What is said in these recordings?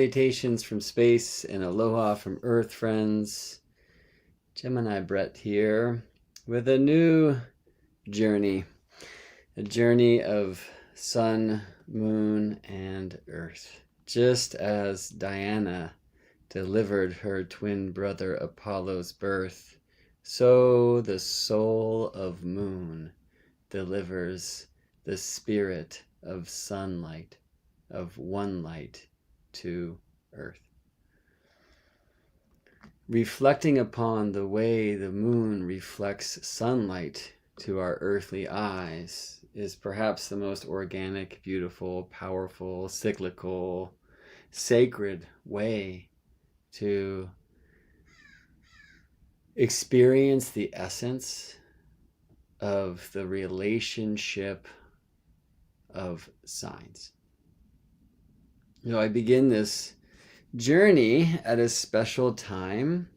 Salutations from space and aloha from Earth, friends. Gemini Brett here with a new journey. A journey of sun, moon, and earth. Just as Diana delivered her twin brother Apollo's birth, so the soul of moon delivers the spirit of sunlight, of one light, to earth. Reflecting upon the way the moon reflects sunlight to our earthly eyes is perhaps the most organic, beautiful, powerful, cyclical, sacred way to experience the essence of the relationship of signs. So I begin this journey at a special time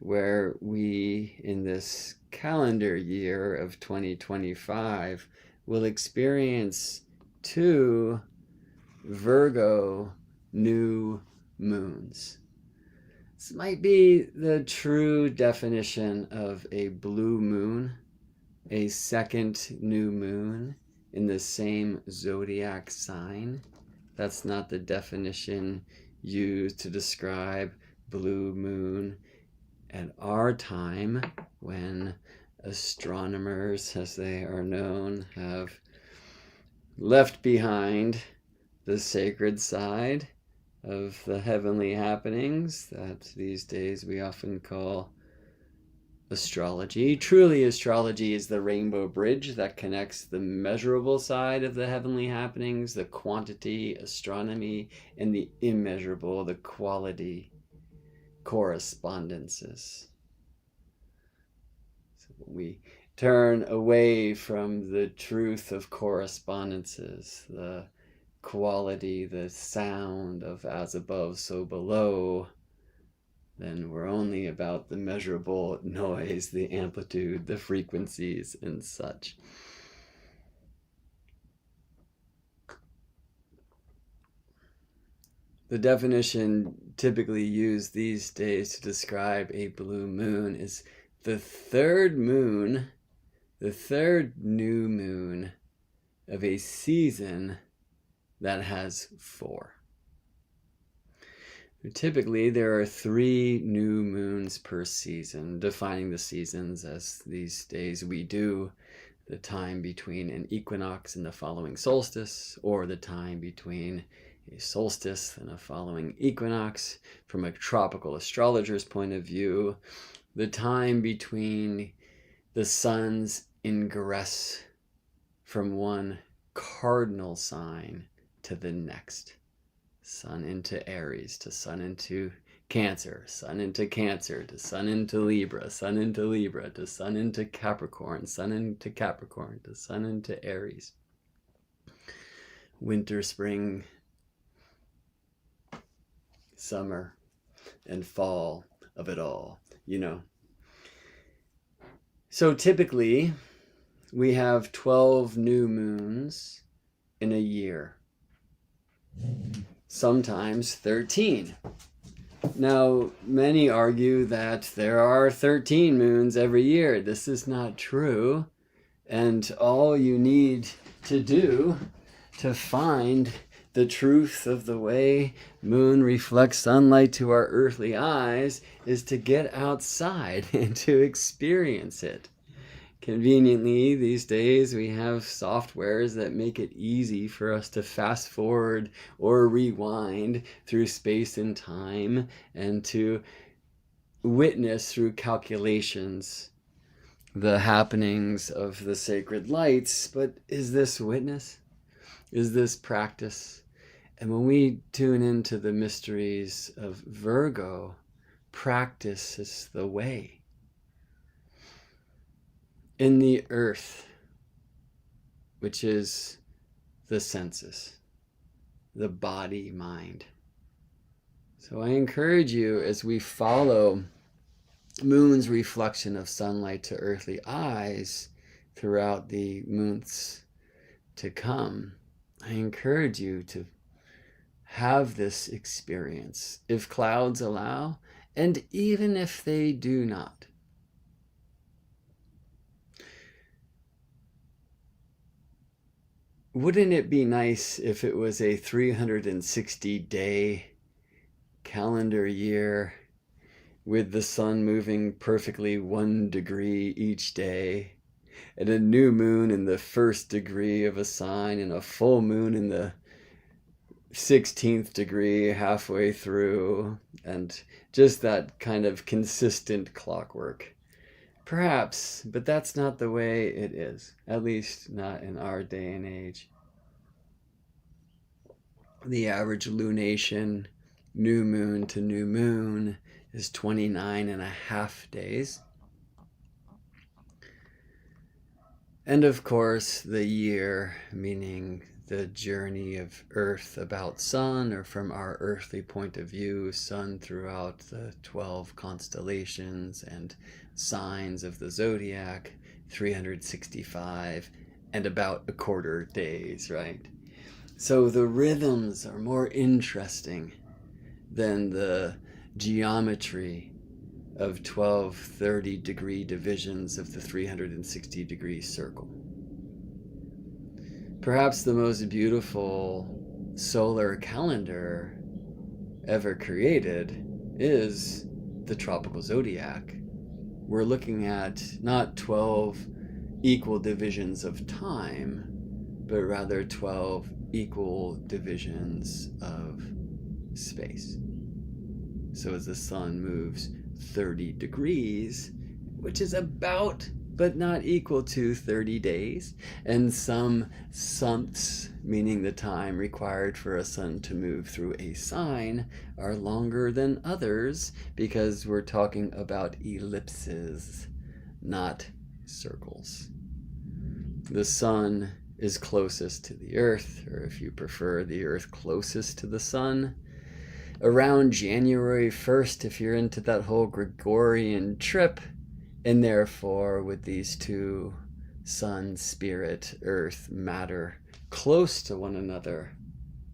where we, in this calendar year of 2025, will experience 2 Virgo new moons. This might be the true definition of a blue moon, a second new moon in the same zodiac sign. That's not the definition used to describe blue moon at our time, when astronomers, as they are known, have left behind the sacred side of the heavenly happenings that these days we often call astrology. Truly, astrology is the rainbow bridge that connects the measurable side of the heavenly happenings, the quantity, astronomy, and the immeasurable, the quality, correspondences. So when we turn away from the truth of correspondences, the quality, the sound of as above, so below, then we're only about the measurable noise, the amplitude, the frequencies, and such. The definition typically used these days to describe a blue moon is the third moon, the third new moon of a season that has 4. Typically, there are 3 new moons per season, defining the seasons as these days we do the time between an equinox and the following solstice, or the time between a solstice and a following equinox. From a tropical astrologer's point of view, the time between the sun's ingress from one cardinal sign to the next. Sun into Aries to Sun into Cancer, Sun into Cancer to Sun into Libra, Sun into Libra to Sun into Capricorn, Sun into Capricorn to Sun into Aries. Winter, spring, summer, and fall of it all, you know. So typically, we have 12 new moons in a year. Sometimes 13. Now, many argue that there are 13 moons every year. This is not true. And all you need to do to find the truth of the way moon reflects sunlight to our earthly eyes is to get outside and to experience it. Conveniently, these days, we have softwares that make it easy for us to fast forward or rewind through space and time and to witness through calculations the happenings of the sacred lights. But is this witness? Is this practice? And when we tune into the mysteries of Virgo, practice is the way. In the earth, which is the senses, the body, mind. So I encourage you, as we follow moon's reflection of sunlight to earthly eyes throughout the months to come, I encourage you to have this experience, if clouds allow, and even if they do not. Wouldn't it be nice if it was a 360-day calendar year with the sun moving perfectly 1 degree each day, and a new moon in the 1st degree of a sign, and a full moon in the 16th degree halfway through, and just that kind of consistent clockwork? Perhaps, but that's not the way it is, at least not in our day and age. The average lunation, new moon to new moon, is 29.5 days. And of course, the year, meaning the journey of Earth about Sun, or from our earthly point of view, Sun throughout the 12 constellations and signs of the zodiac, 365 and about a quarter days, right? So the rhythms are more interesting than the geometry of 12 30-degree divisions of the 360-degree circle. Perhaps the most beautiful solar calendar ever created is the tropical zodiac. We're looking at not 12 equal divisions of time, but rather 12 equal divisions of space. So as the sun moves 30 degrees, which is about but not equal to 30 days, and some sunths, meaning the time required for a sun to move through a sign, are longer than others, because we're talking about ellipses, not circles. The sun is closest to the earth, or if you prefer, the earth closest to the sun, around January 1st, if you're into that whole Gregorian trip. And therefore, with these two, sun, spirit, earth, matter, close to one another,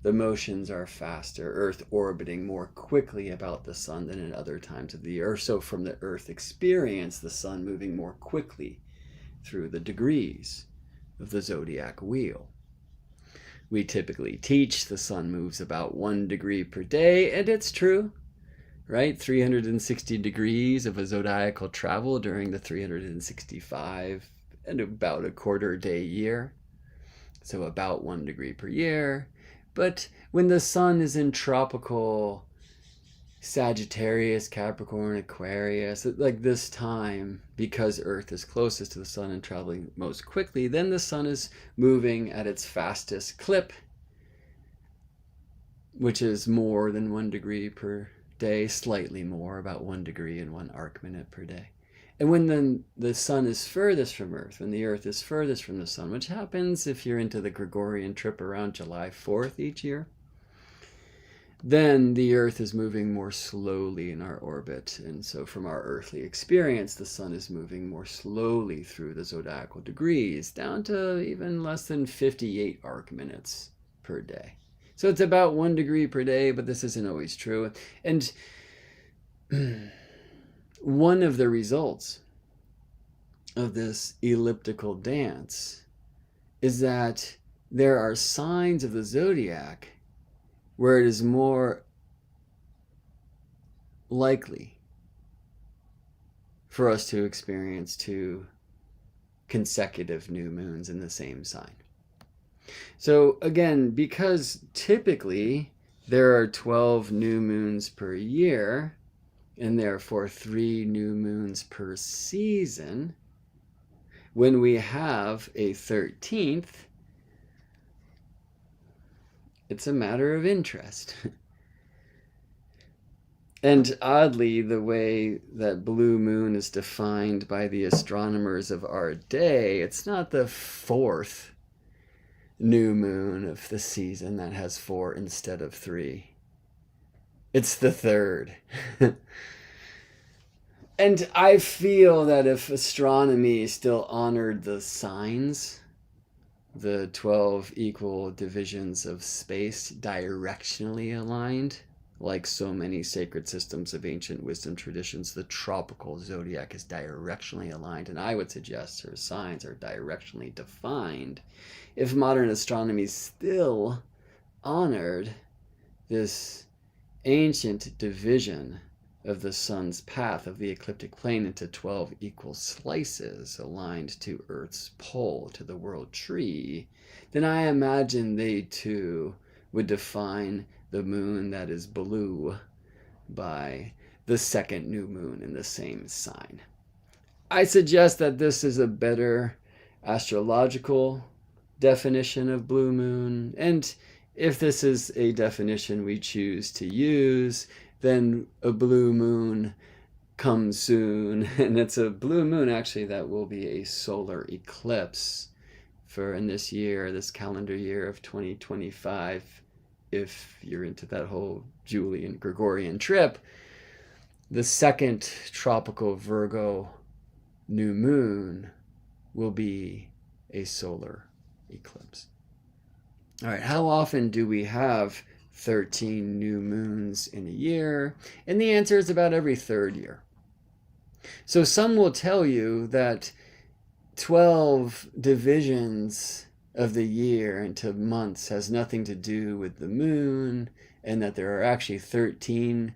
the motions are faster, earth orbiting more quickly about the sun than in other times of the year. So from the earth experience, the sun moving more quickly through the degrees of the zodiac wheel. We typically teach the sun moves about 1 degree per day, and it's true. Right? 360 degrees of a zodiacal travel during the 365 and about a quarter day year. So about 1 degree per year. But when the sun is in tropical Sagittarius, Capricorn, Aquarius, like this time, because Earth is closest to the sun and traveling most quickly, then the sun is moving at its fastest clip, which is more than 1 degree per day, slightly more, about 1 degree and 1 arc minute per day. And when then the sun is furthest from Earth, when the Earth is furthest from the sun, which happens if you're into the Gregorian trip around July 4th each year, then the Earth is moving more slowly in our orbit. And so from our earthly experience, the sun is moving more slowly through the zodiacal degrees, down to even less than 58 arc minutes per day. So it's about 1 degree per day, but this isn't always true. And one of the results of this elliptical dance is that there are signs of the zodiac where it is more likely for us to experience 2 consecutive new moons in the same sign. So again, because typically there are 12 new moons per year, and therefore 3 new moons per season, when we have a 13th, it's a matter of interest. And oddly, the way that blue moon is defined by the astronomers of our day, it's not the 4th new moon of the season that has 4 instead of 3. It's the 3rd. And I feel that if astronomy still honored the signs, the 12 equal divisions of space directionally aligned. Like so many sacred systems of ancient wisdom traditions, the tropical zodiac is directionally aligned, and I would suggest her signs are directionally defined. If modern astronomy still honored this ancient division of the sun's path of the ecliptic plane into 12 equal slices aligned to Earth's pole, to the world tree, then I imagine they too would define the moon that is blue by the second new moon in the same sign. I suggest that this is a better astrological definition of blue moon, and if this is a definition we choose to use, then a blue moon comes soon, and it's a blue moon actually that will be a solar eclipse for in this year, this calendar year of 2025. If you're into that whole Julian Gregorian trip, the second tropical Virgo new moon will be a solar eclipse. All right, how often do we have 13 new moons in a year? And the answer is about every third year. So some will tell you that 12 divisions of the year into months has nothing to do with the moon, and that there are actually 13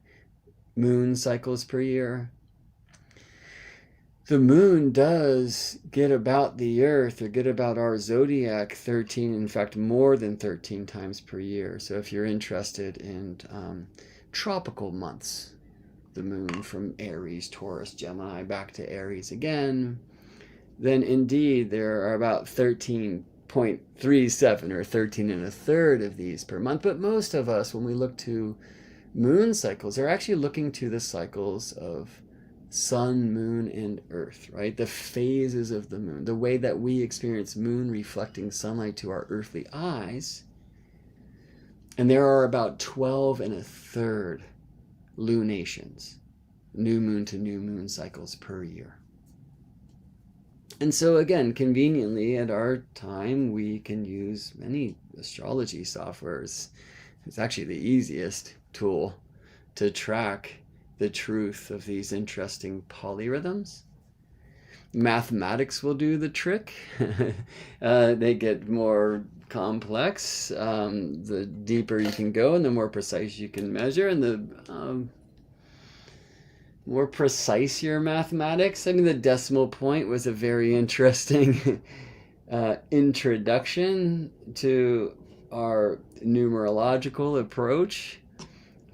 moon cycles per year. The moon does get about the Earth, or get about our zodiac 13, in fact more than 13 times per year. So if you're interested in tropical months, the moon from Aries, Taurus, Gemini, back to Aries again, then indeed there are about 13.37 or 13 and a third of these per month. But most of us, when we look to moon cycles, are actually looking to the cycles of sun, moon, and earth, right? The phases of the moon, the way that we experience moon reflecting sunlight to our earthly eyes. And there are about 12 and a third lunations, new moon to new moon cycles per year. And so again, conveniently at our time, we can use many astrology softwares. It's actually the easiest tool to track the truth of these interesting polyrhythms. Mathematics will do the trick. They get more complex. The deeper you can go and the more precise you can measure, and the more precise your mathematics. I mean, the decimal point was a very interesting introduction to our numerological approach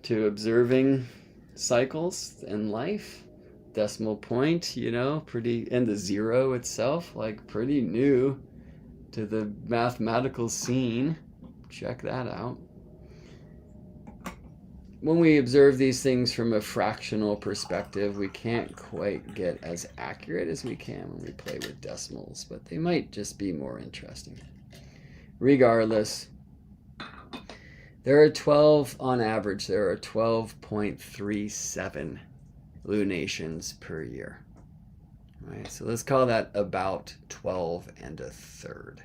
to observing cycles in life. Decimal point, you know, pretty, and the zero itself, like pretty new to the mathematical scene. Check that out. When we observe these things from a fractional perspective, we can't quite get as accurate as we can when we play with decimals, but they might just be more interesting. Regardless, there are 12, on average, there are 12.37 lunations per year. All right, so let's call that about 12 and a third.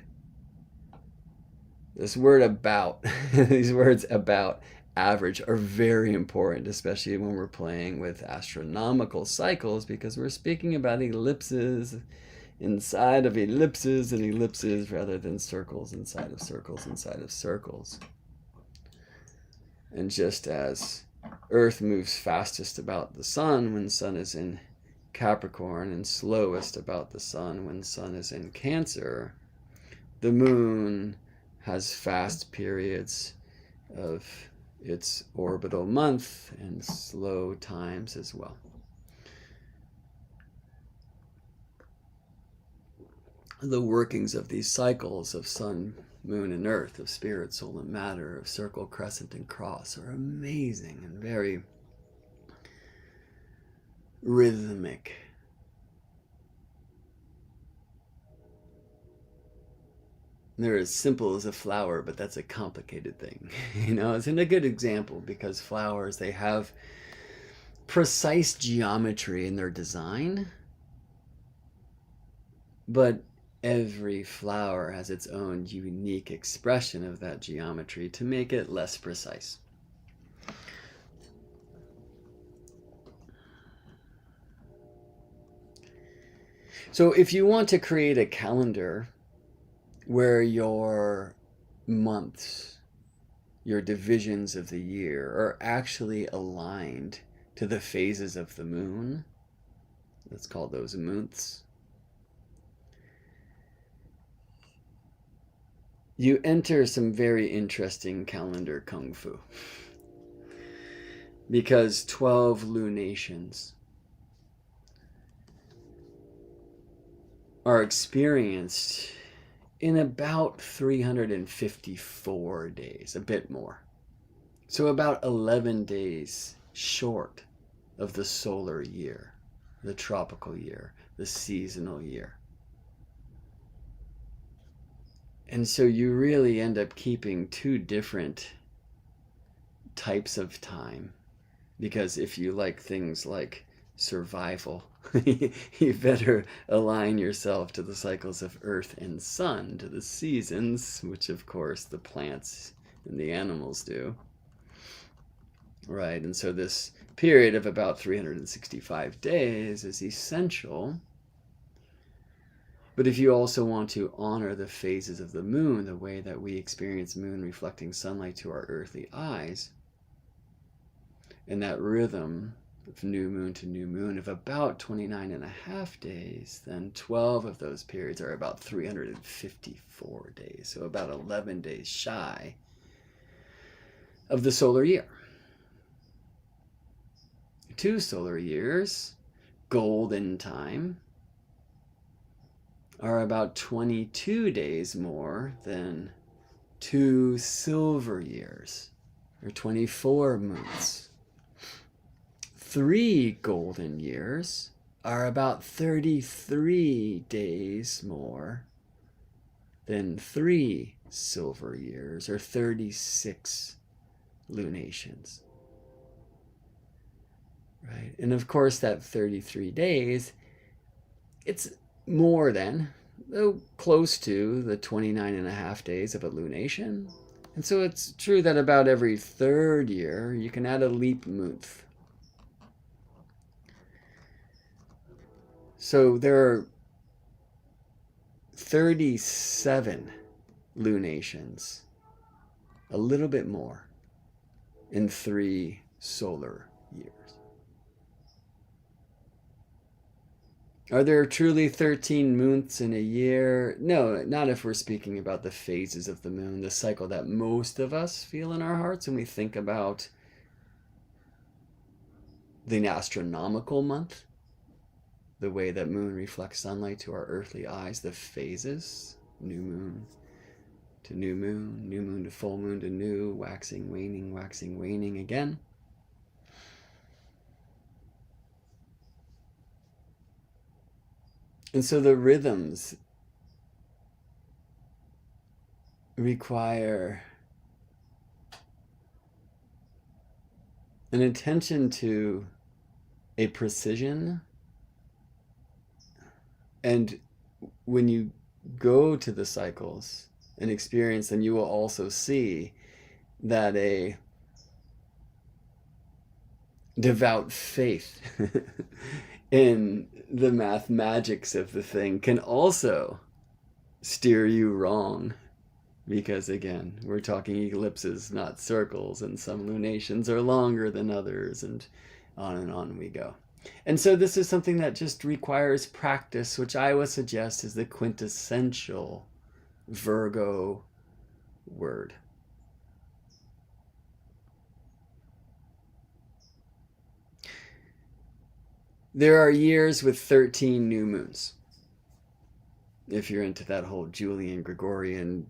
This word about, these words about, average, are very important, especially when we're playing with astronomical cycles, because we're speaking about ellipses inside of ellipses and ellipses rather than circles inside of circles inside of circles. And just as Earth moves fastest about the sun when sun is in Capricorn, and slowest about the sun when sun is in Cancer, the moon has fast periods of its orbital month and slow times as well. The workings of these cycles of sun, moon, and earth, of spirit, soul, and matter, of circle, crescent, and cross, are amazing and very rhythmic. They're as simple as a flower, but that's a complicated thing. You know, it's a good example because flowers, they have precise geometry in their design, but every flower has its own unique expression of that geometry to make it less precise. So if you want to create a calendar where your months, your divisions of the year are actually aligned to the phases of the moon, let's call those months, you enter some very interesting calendar kung fu. Because 12 lunations are experienced in about 354 days, a bit more. So about 11 days short of the solar year, the tropical year, the seasonal year. And so you really end up keeping two different types of time. Because if you like things like survival, you better align yourself to the cycles of earth and sun, to the seasons, which of course the plants and the animals do. Right, and so this period of about 365 days is essential. But if you also want to honor the phases of the moon, the way that we experience moon reflecting sunlight to our earthly eyes, and that rhythm of new moon to new moon of about 29 and a half days, then 12 of those periods are about 354 days, so about 11 days shy of the solar year. 2 solar years, golden time, are about 22 days more than 2 silver years, or 24 months. 3 golden years are about 33 days more than 3 silver years, or 36 lunations. Right? And of course, that 33 days, it's more than, though close to, the 29 and a half days of a lunation. And so it's true that about every 3rd year, you can add a leap month. So there are 37 lunations, a little bit more, in 3 solar years. Are there truly 13 months in a year? No, not if we're speaking about the phases of the moon, the cycle that most of us feel in our hearts when we think about the astronomical month, the way that moon reflects sunlight to our earthly eyes, the phases, new moon to full moon to new, waxing, waning again. And so the rhythms require an attention to a precision. And when you go to the cycles and experience them, you will also see that a devout faith in the math magics of the thing can also steer you wrong. Because again, we're talking ellipses, not circles, and some lunations are longer than others, and on we go. And so this is something that just requires practice, which I would suggest is the quintessential Virgo word. There are years with 13 new moons. If you're into that whole Julian Gregorian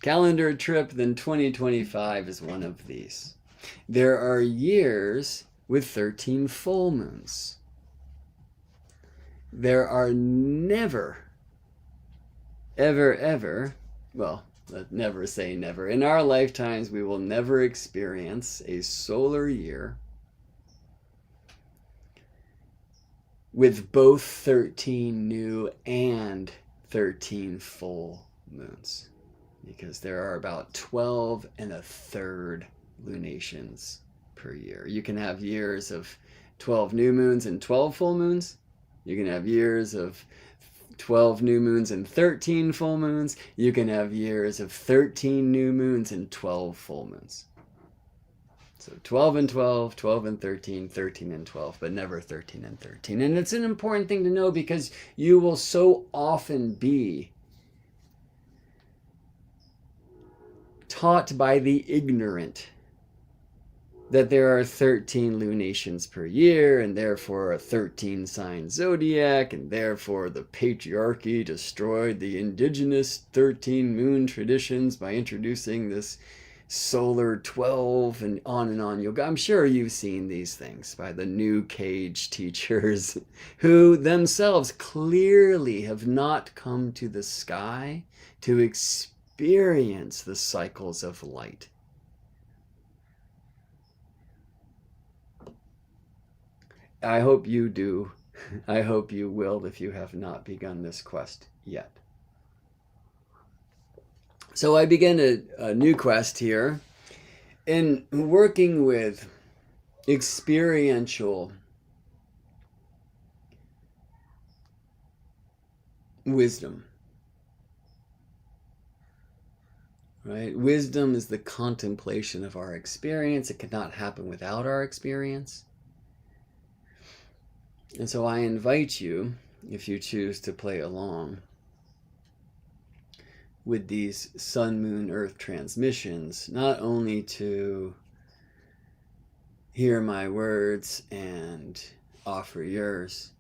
calendar trip, then 2025 is one of these. There are years with 13 full moons. There are never, ever, well, let's never say never. In our lifetimes, we will never experience a solar year with both 13 new and 13 full moons, because there are about 12 1/3 lunations per year. You can have years of 12 new moons and 12 full moons. You can have years of 12 new moons and 13 full moons. You can have years of 13 new moons and 12 full moons. So 12 and 12, 12 and 13, 13 and 12, but never 13 and 13. And it's an important thing to know, because you will so often be taught by the ignorant that there are 13 lunations per year, and therefore a 13 sign zodiac, and therefore the patriarchy destroyed the indigenous 13 moon traditions by introducing this solar 12, and on yoga. I'm sure you've seen these things by the new cage teachers who themselves clearly have not come to the sky to experience the cycles of light. I hope you do. I hope you will, if you have not begun this quest yet. So I begin a new quest here in working with experiential wisdom. Right? Wisdom is the contemplation of our experience. It cannot happen without our experience. And so I invite you, if you choose to play along with these sun, moon, earth transmissions, not only to hear my words and offer yours,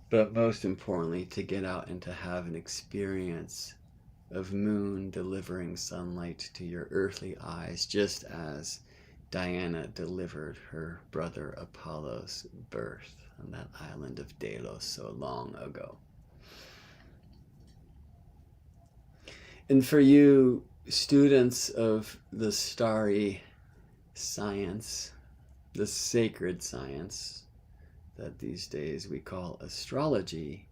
but most importantly, to get out and to have an experience of moon delivering sunlight to your earthly eyes, just as Diana delivered her brother Apollo's birth on that island of Delos so long ago. And for you students of the starry science, the sacred science that these days we call astrology,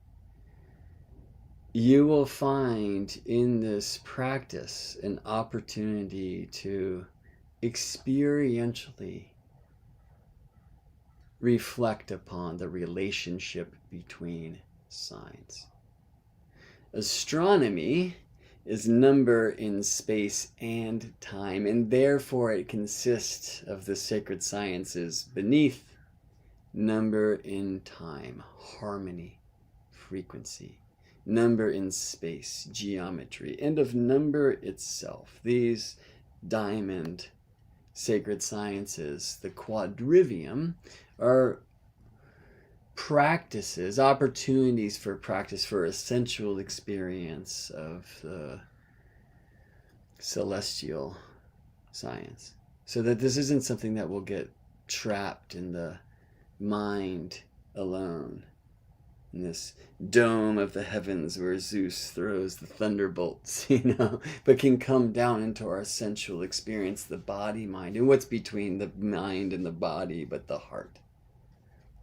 you will find in this practice an opportunity to experientially reflect upon the relationship between signs. Astronomy is number in space and time, and therefore it consists of the sacred sciences beneath: number in time, harmony, frequency; number in space, geometry; and of number itself. These diamond sacred sciences, the quadrivium, are practices, opportunities for practice for a sensual experience of the celestial science. So that this isn't something that will get trapped in the mind alone, in this dome of the heavens where Zeus throws the thunderbolts, but can come down into our sensual experience, the body, mind, and what's between the mind and the body, but the heart.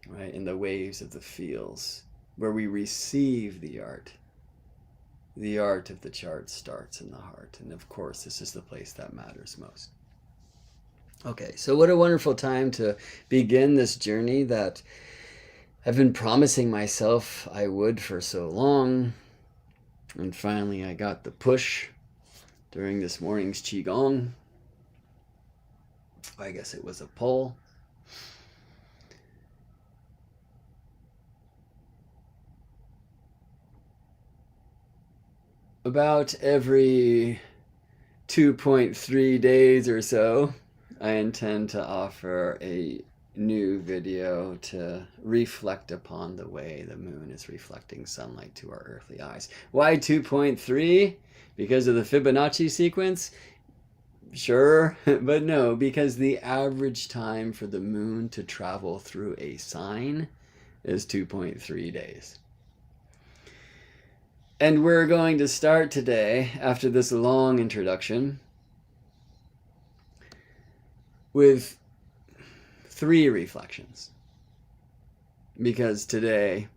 Right, in the waves of the feels, where we receive the art. The art of the chart starts in the heart, and of course this is the place that matters most. Okay, so what a wonderful time to begin this journey that I've been promising myself I would for so long, and finally I got the push during this morning's Qigong. I guess it was a pull. About every 2.3 days or so, I intend to offer a new video to reflect upon the way the moon is reflecting sunlight to our earthly eyes. Why 2.3? Because of the Fibonacci sequence? Sure, but no, because the average time for the moon to travel through a sign is 2.3 days. And we're going to start today, after this long introduction, with 3 reflections. Because today,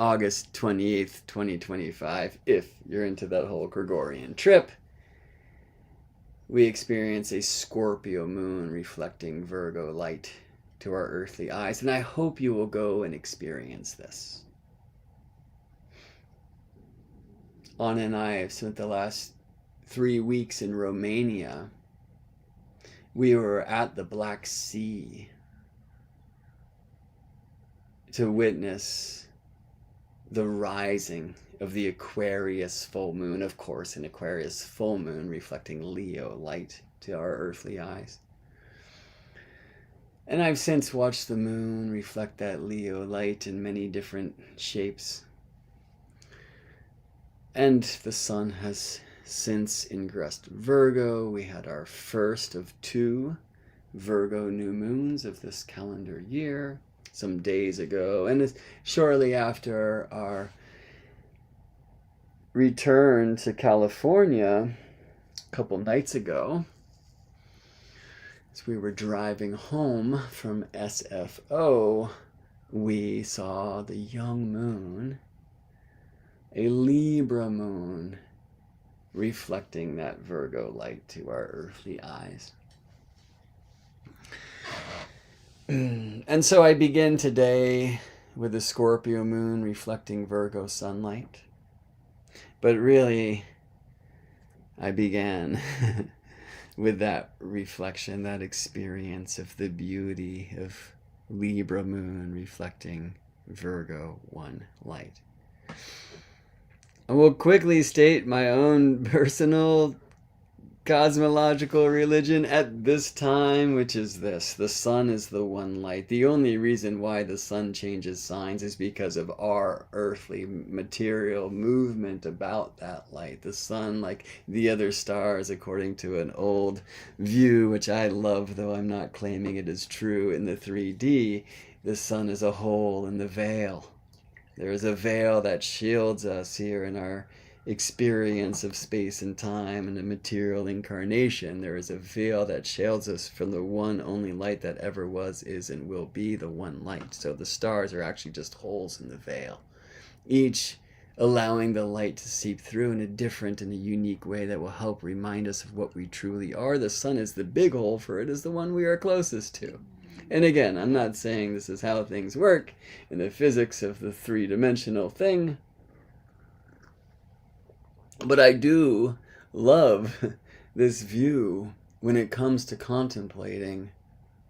August 28th, 2025, if you're into that whole Gregorian trip, we experience a Scorpio moon reflecting Virgo light to our earthly eyes. And I hope you will go and experience this. Anna and I have spent the last 3 weeks in Romania. We were at the Black Sea to witness the rising of the Aquarius full moon, of course, an Aquarius full moon reflecting Leo light to our earthly eyes. And I've since watched the moon reflect that Leo light in many different shapes. And the sun has since ingressed Virgo. We had our first of 2 Virgo new moons of this calendar year some days ago. And shortly after our return to California a couple nights ago, as we were driving home from SFO, we saw the young moon, a Libra moon, reflecting that Virgo light to our earthly eyes. And so I begin today with the Scorpio moon reflecting Virgo sunlight. But really, I began with that reflection, that experience of the beauty of Libra moon reflecting Virgo 1 light. I will quickly state my own personal cosmological religion at this time, which is this: the sun is the one light. The only reason why the sun changes signs is because of our earthly material movement about that light. The sun, like the other stars, according to an old view, which I love, though I'm not claiming it is true in the 3D, the sun is a hole in the veil. There is a veil that shields us here in our experience of space and time and a material incarnation. There is a veil that shields us from the one only light that ever was, is, and will be, the one light. So the stars are actually just holes in the veil, each allowing the light to seep through in a different and a unique way that will help remind us of what we truly are. The sun is the big hole, for it is the one we are closest to. And again, I'm not saying this is how things work in the physics of the 3-dimensional thing, but I do love this view when it comes to contemplating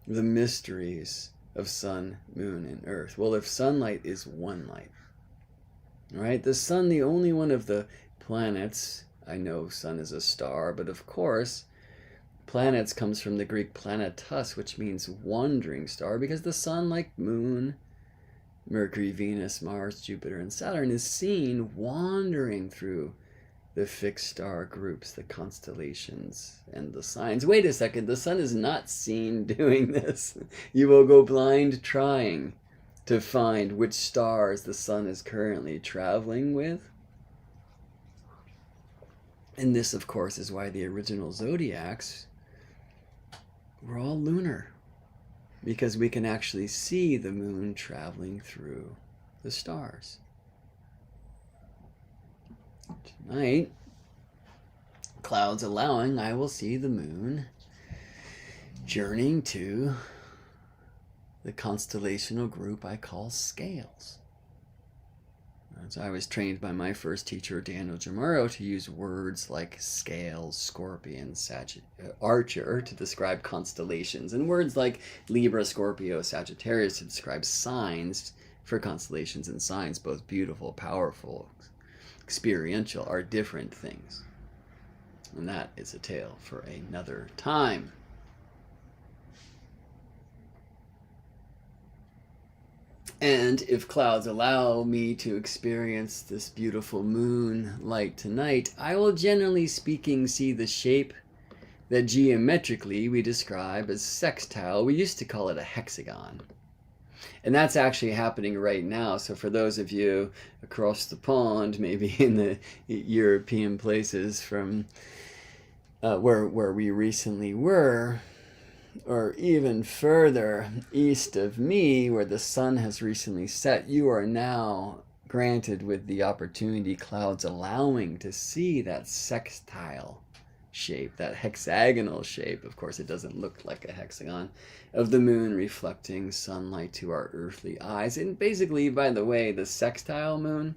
the mysteries of sun, moon, and earth. Well, if sunlight is one light, right? The sun, the only one of the planets, I know sun is a star, but of course, planets comes from the Greek planetus, which means wandering star, because the sun, like moon, Mercury, Venus, Mars, Jupiter, and Saturn, is seen wandering through the fixed star groups, the constellations, and the signs. Wait a second, the sun is not seen doing this. You will go blind trying to find which stars the sun is currently traveling with. And this, of course, is why the original zodiacs were all lunar, because we can actually see the moon traveling through the stars. Tonight, clouds allowing, I will see the moon journeying to the constellational group I call scales. So I was trained by my first teacher, Daniel Jamaro, to use words like scales, scorpion, archer to describe constellations, and words like Libra, Scorpio, Sagittarius to describe signs for constellations and signs, both beautiful, powerful, experiential, are different things. And that is a tale for another time. And if clouds allow me to experience this beautiful moon light tonight, I will, generally speaking, see the shape that geometrically we describe as sextile. We used to call it a hexagon. And that's actually happening right now. So for those of you across the pond, maybe in the European places from where we recently were, or even further east of me, where the sun has recently set, you are now granted with the opportunity clouds allowing to see that sextile shape, that hexagonal shape. Of course, it doesn't look like a hexagon, of the moon reflecting sunlight to our earthly eyes. And basically, by the way, the sextile moon,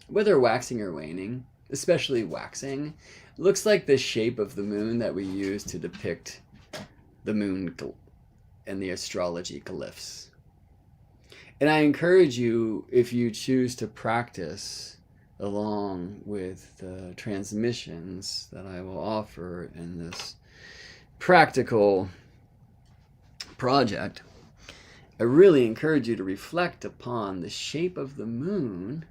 whether waxing or waning, especially waxing, looks like the shape of the moon that we use to depict the moon and the astrology glyphs. And I encourage you, if you choose to practice along with the transmissions that I will offer in this practical project, I really encourage you to reflect upon the shape of the moon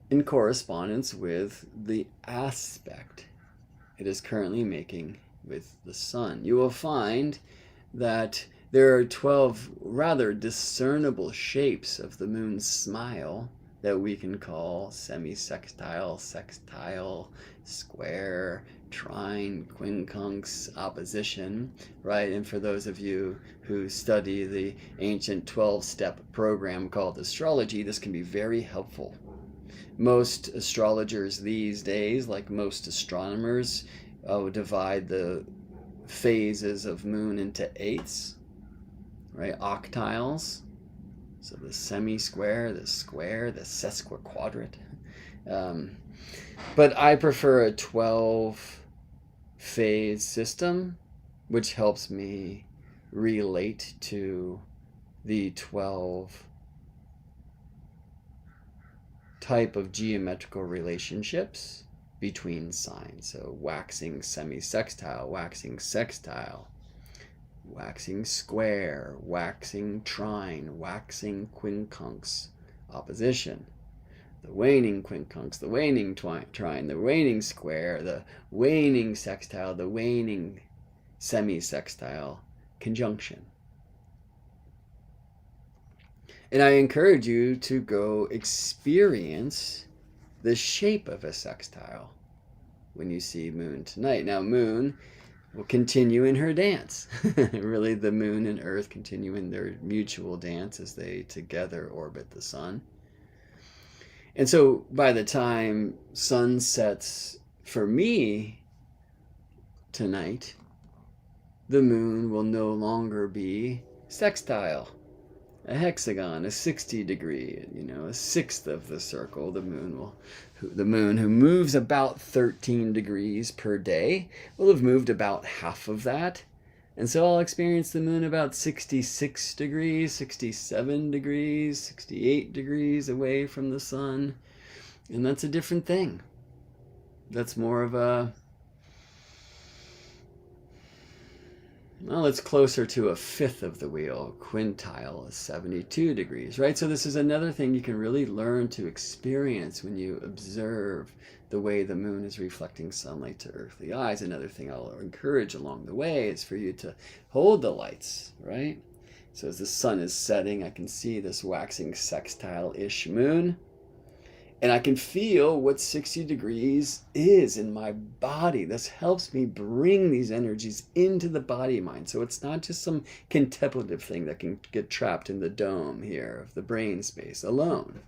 in correspondence with the aspect it is currently making with the sun. You will find that there are 12 rather discernible shapes of the moon's smile that we can call semi-sextile, sextile, square, trine, quincunx, opposition, right? And for those of you who study the ancient 12-step program called astrology, this can be very helpful. Most astrologers these days, like most astronomers, divide the phases of moon into eighths, right? Octiles. So the semi-square, the square, the sesquiquadrate. But I prefer a 12-phase system, which helps me relate to the 12 type of geometrical relationships between signs. So waxing semi-sextile, waxing sextile, waxing square, waxing trine, waxing quincunx, opposition, the waning quincunx, the waning trine, the waning square, the waning sextile, the waning semi-sextile conjunction. And I encourage you to go experience the shape of a sextile when you see moon tonight. Now, moon will continue in her dance. Really, the moon and earth continue in their mutual dance as they together orbit the sun. And so by the time sun sets for me tonight, the moon will no longer be sextile, a hexagon, a 60 degree, a sixth of the circle. The moon, who moves about 13 degrees per day, will have moved about half of that. And so I'll experience the moon about 66 degrees, 67 degrees, 68 degrees away from the sun. And that's a different thing. That's more of a, well, it's closer to a fifth of the wheel. Quintile is 72 degrees, right? So this is another thing you can really learn to experience when you observe the way the moon is reflecting sunlight to earthly eyes. Another thing I'll encourage along the way is for you to hold the lights, right? So as the sun is setting, I can see this waxing sextile-ish moon. And I can feel what 60 degrees is in my body. This helps me bring these energies into the body-mind. So it's not just some contemplative thing that can get trapped in the dome here of the brain space alone.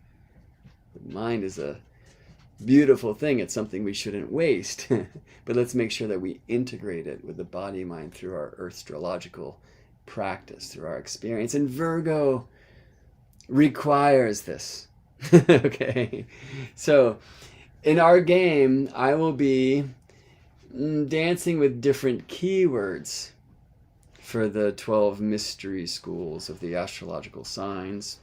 The mind is a beautiful thing. It's something we shouldn't waste. But let's make sure that we integrate it with the body-mind through our astrological practice, through our experience. And Virgo requires this. Okay, so in our game, I will be dancing with different keywords for the 12 mystery schools of the astrological signs,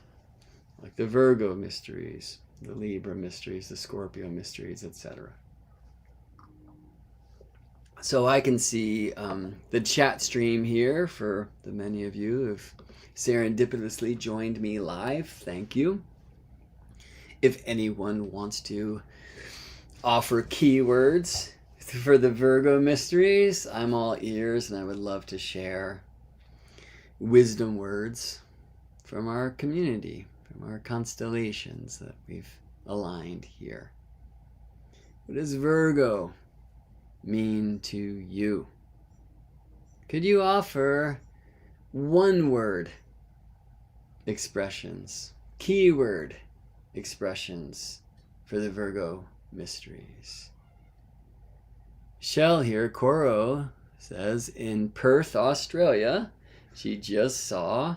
like the Virgo mysteries, the Libra mysteries, the Scorpio mysteries, etc. So I can see the chat stream here for the many of you who've serendipitously joined me live. Thank you. If anyone wants to offer keywords for the Virgo mysteries, I'm all ears, and I would love to share wisdom words from our community, from our constellations that we've aligned here. What does Virgo mean to you? Could you offer one word expressions, keyword expressions for the Virgo mysteries. Shell here, Coro, says in Perth, Australia, she just saw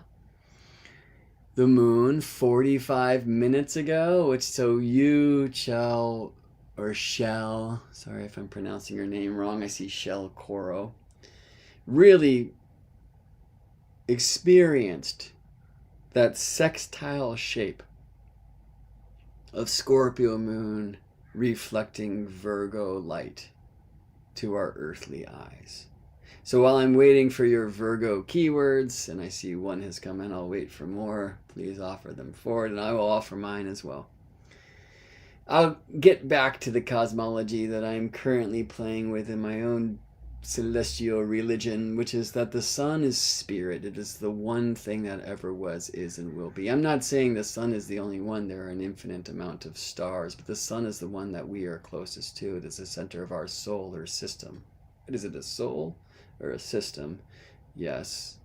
the moon 45 minutes ago, which so you, Shell, sorry if I'm pronouncing your name wrong, I see Shell Coro, really experienced that sextile shape of Scorpio moon reflecting Virgo light to our earthly eyes. So while I'm waiting for your Virgo keywords, and I see one has come in, I'll wait for more. Please offer them forward, and I will offer mine as well. I'll get back to the cosmology that I'm currently playing with in my own celestial religion, which is that the sun is spirit. It is the one thing that ever was, is, and will be. I'm not saying the sun is the only one. There are an infinite amount of stars, but the sun is the one that we are closest to. It is the center of our solar system. Is it a soul or a system? Yes.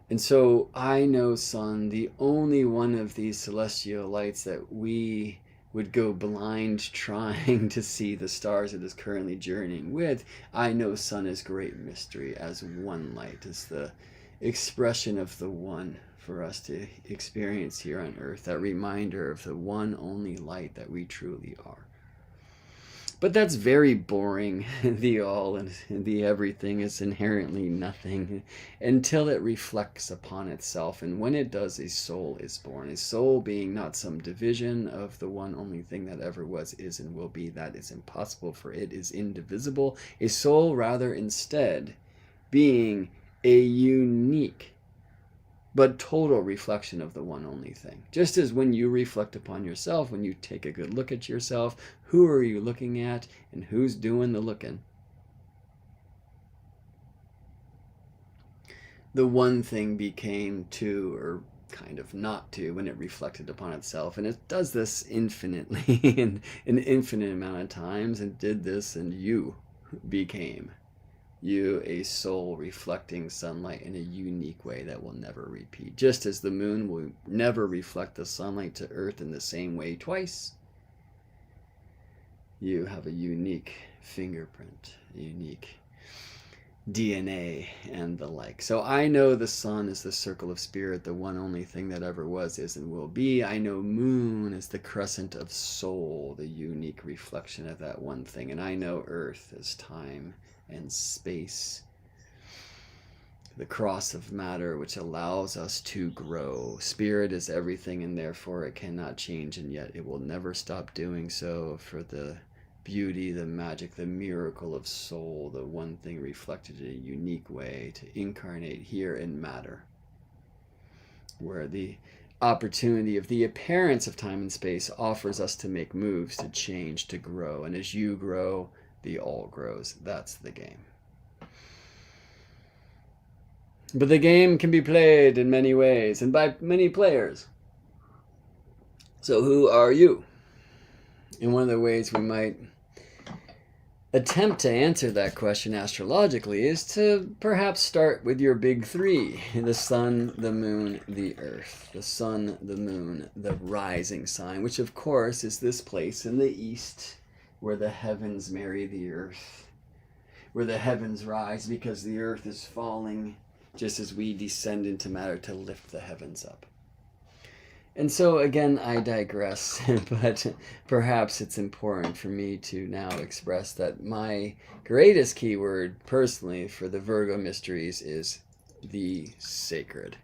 And so I know sun, the only one of these celestial lights that we would go blind trying to see the stars it is currently journeying with. I know sun is great mystery as one light, as the expression of the one for us to experience here on earth, that reminder of the one only light that we truly are. But that's very boring. The all and the everything is inherently nothing until it reflects upon itself. And when it does, a soul is born. A soul being not some division of the one only thing that ever was, is, and will be. That is impossible, for it is indivisible. A soul, rather, instead, being a unique but total reflection of the one only thing. Just as when you reflect upon yourself, when you take a good look at yourself, who are you looking at and who's doing the looking? The one thing became two, or kind of not two, when it reflected upon itself. And it does this infinitely in an infinite amount of times, and did this, and you became. You, a soul reflecting sunlight in a unique way that will never repeat. Just as the moon will never reflect the sunlight to Earth in the same way twice, you have a unique fingerprint, a unique DNA, and the like. So I know the sun is the circle of spirit, the one only thing that ever was, is, and will be. I know moon is the crescent of soul, the unique reflection of that one thing. And I know earth as time and space, the cross of matter, which allows us to grow. Spirit is everything, and therefore it cannot change, and yet it will never stop doing so. For the beauty, the magic, the miracle of soul, the one thing reflected in a unique way, to incarnate here in matter, where the opportunity of the appearance of time and space offers us to make moves, to change, to grow. And as you grow, the all grows. That's the game. But the game can be played in many ways and by many players. So who are you? And one of the ways we might attempt to answer that question astrologically is to perhaps start with your big three: the sun, the moon, the earth. The sun, the moon, the rising sign, which of course is this place in the east where the heavens marry the earth, where the heavens rise because the earth is falling, just as we descend into matter to lift the heavens up. And so again, I digress, but perhaps it's important for me to now express that my greatest keyword personally for the Virgo mysteries is the sacred.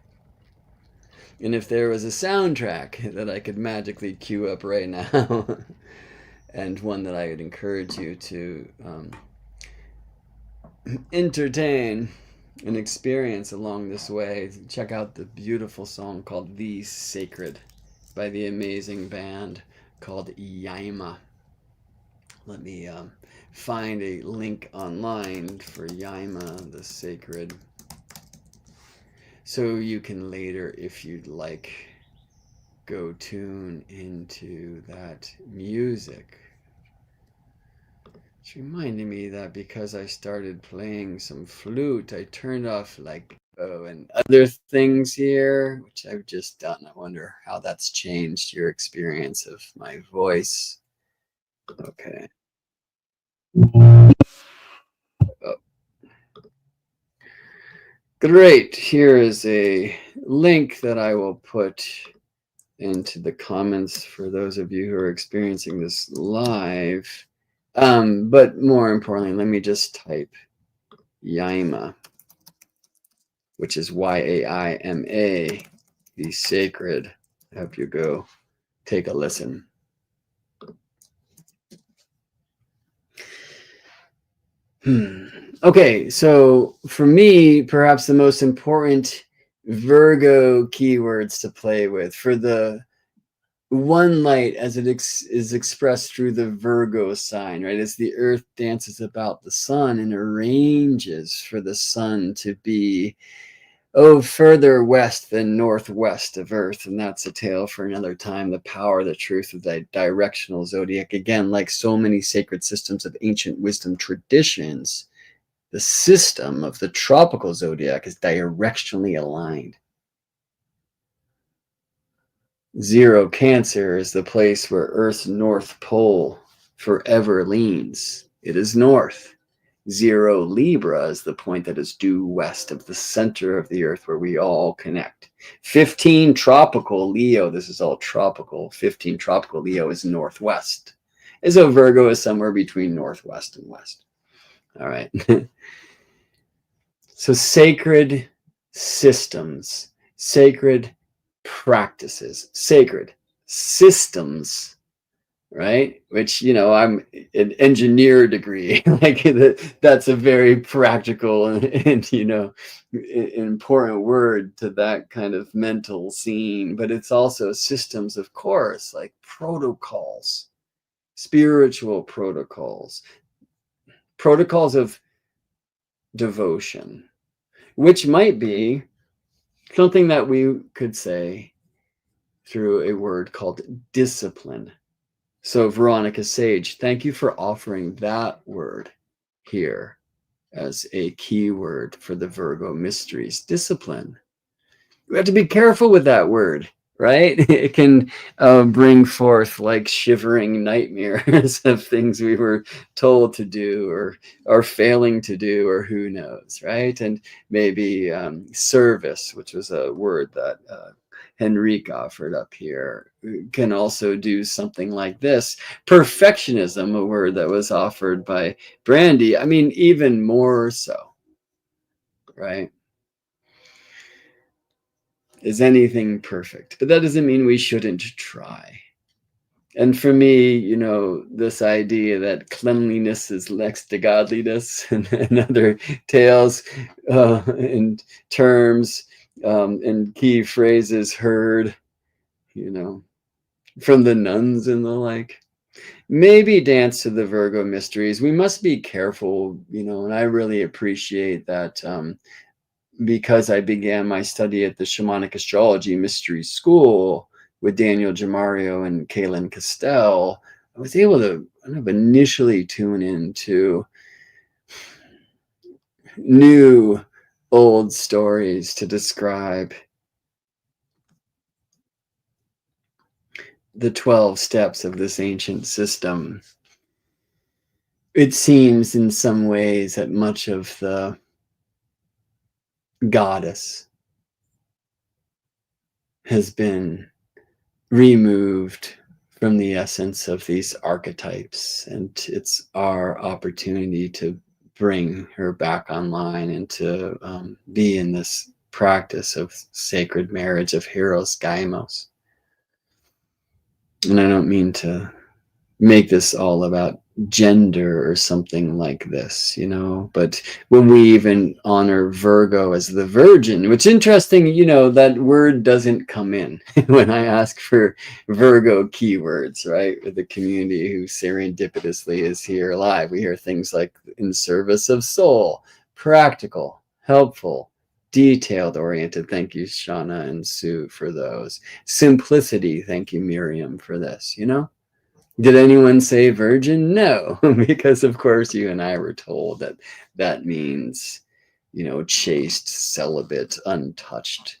And if there was a soundtrack that I could magically cue up right now, and one that I would encourage you to entertain and experience along this way, check out the beautiful song called The Sacred by the amazing band called Yaima. Let me find a link online for Yaima, The Sacred, so you can later, if you'd like, go tune into that music. It's reminding me that because I started playing some flute, I turned off like and other things here, which I've just done. I wonder how that's changed your experience of my voice. Okay. Oh. Great. Here is a link that I will put into the comments for those of you who are experiencing this live. But more importantly, let me just type Yaima, which is Yaima, the sacred. I hope you go take a listen. Okay, so for me, perhaps the most important Virgo keywords to play with for the one light as it is expressed through the Virgo sign, right? As the earth dances about the sun and arranges for the sun to be, further west than northwest of earth. And that's a tale for another time. The power, the truth of the directional zodiac. Again, like so many sacred systems of ancient wisdom traditions, the system of the tropical zodiac is directionally aligned. 0 Cancer is the place where Earth's North Pole forever leans. It is north. 0 Libra is the point that is due west of the center of the Earth where we all connect. 15 Tropical Leo, this is all tropical. 15 Tropical Leo is northwest. And so Virgo is somewhere between northwest and west. All right. So sacred systems, sacred practices, sacred systems, right? Which, I'm an engineer degree, like that's a very practical and an important word to that kind of mental scene. But it's also systems, of course, like protocols, spiritual protocols of devotion, which might be something that we could say through a word called discipline. So Veronica Sage, thank you for offering that word here as a keyword for the Virgo mysteries. Discipline. We have to be careful with that word, right? It can bring forth like shivering nightmares of things we were told to do or are failing to do, or who knows, right? And maybe service, which was a word that Henrique offered up here, can also do something like this. Perfectionism, a word that was offered by Brandy, I mean, even more so, right? Is anything perfect? But that doesn't mean we shouldn't try. And for me, this idea that cleanliness is next to godliness and other tales and terms and key phrases heard, from the nuns and the like. Maybe dance to the Virgo mysteries. We must be careful, and I really appreciate that because I began my study at the Shamanic Astrology Mystery School with Daniel Gemario and Kaylin Castell, I was able to kind of initially tune into new old stories to describe the 12 steps of this ancient system. It seems in some ways that much of the goddess has been removed from the essence of these archetypes, and it's our opportunity to bring her back online and to be in this practice of sacred marriage of Hieros Gaimos. And I don't mean to make this all about gender or something like this, but when we even honor Virgo as the Virgin, which is interesting, that word doesn't come in when I ask for Virgo keywords, right? With the community who serendipitously is here live, we hear things like in service of soul, practical, helpful, detailed oriented. Thank you, Shauna and Sue, for those. Simplicity. Thank you, Miriam, for this, Did anyone say virgin? No, because of course you and I were told that means chaste, celibate, untouched.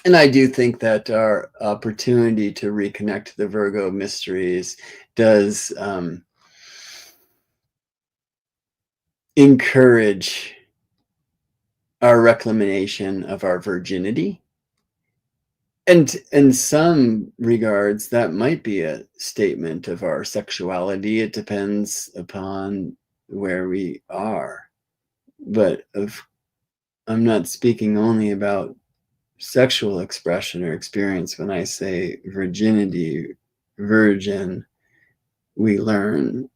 And I do think that our opportunity to reconnect to the Virgo mysteries does encourage our reclamation of our virginity. And in some regards, that might be a statement of our sexuality. It depends upon where we are. But I'm not speaking only about sexual expression or experience. When I say virginity, virgin, we learn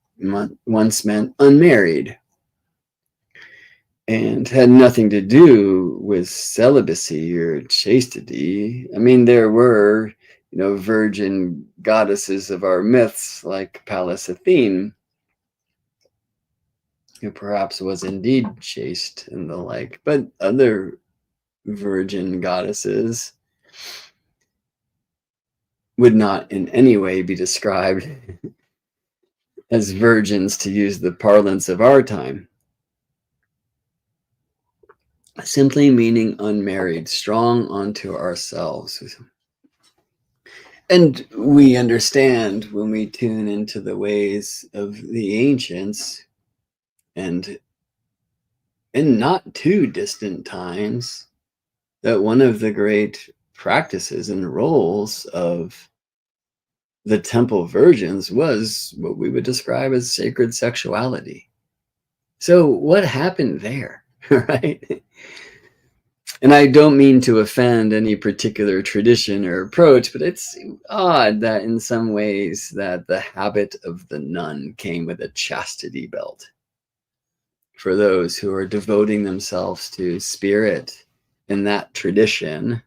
once meant unmarried and had nothing to do with celibacy or chastity. I mean, there were, virgin goddesses of our myths like Pallas Athene, who perhaps was indeed chaste and the like, but other virgin goddesses would not in any way be described as virgins, to use the parlance of our time. Simply meaning unmarried, strong unto ourselves. And we understand when we tune into the ways of the ancients, and in not too distant times, that one of the great practices and roles of the temple virgins was what we would describe as sacred sexuality. So what happened there, right? And I don't mean to offend any particular tradition or approach, but it's odd that in some ways that the habit of the nun came with a chastity belt for those who are devoting themselves to spirit in that tradition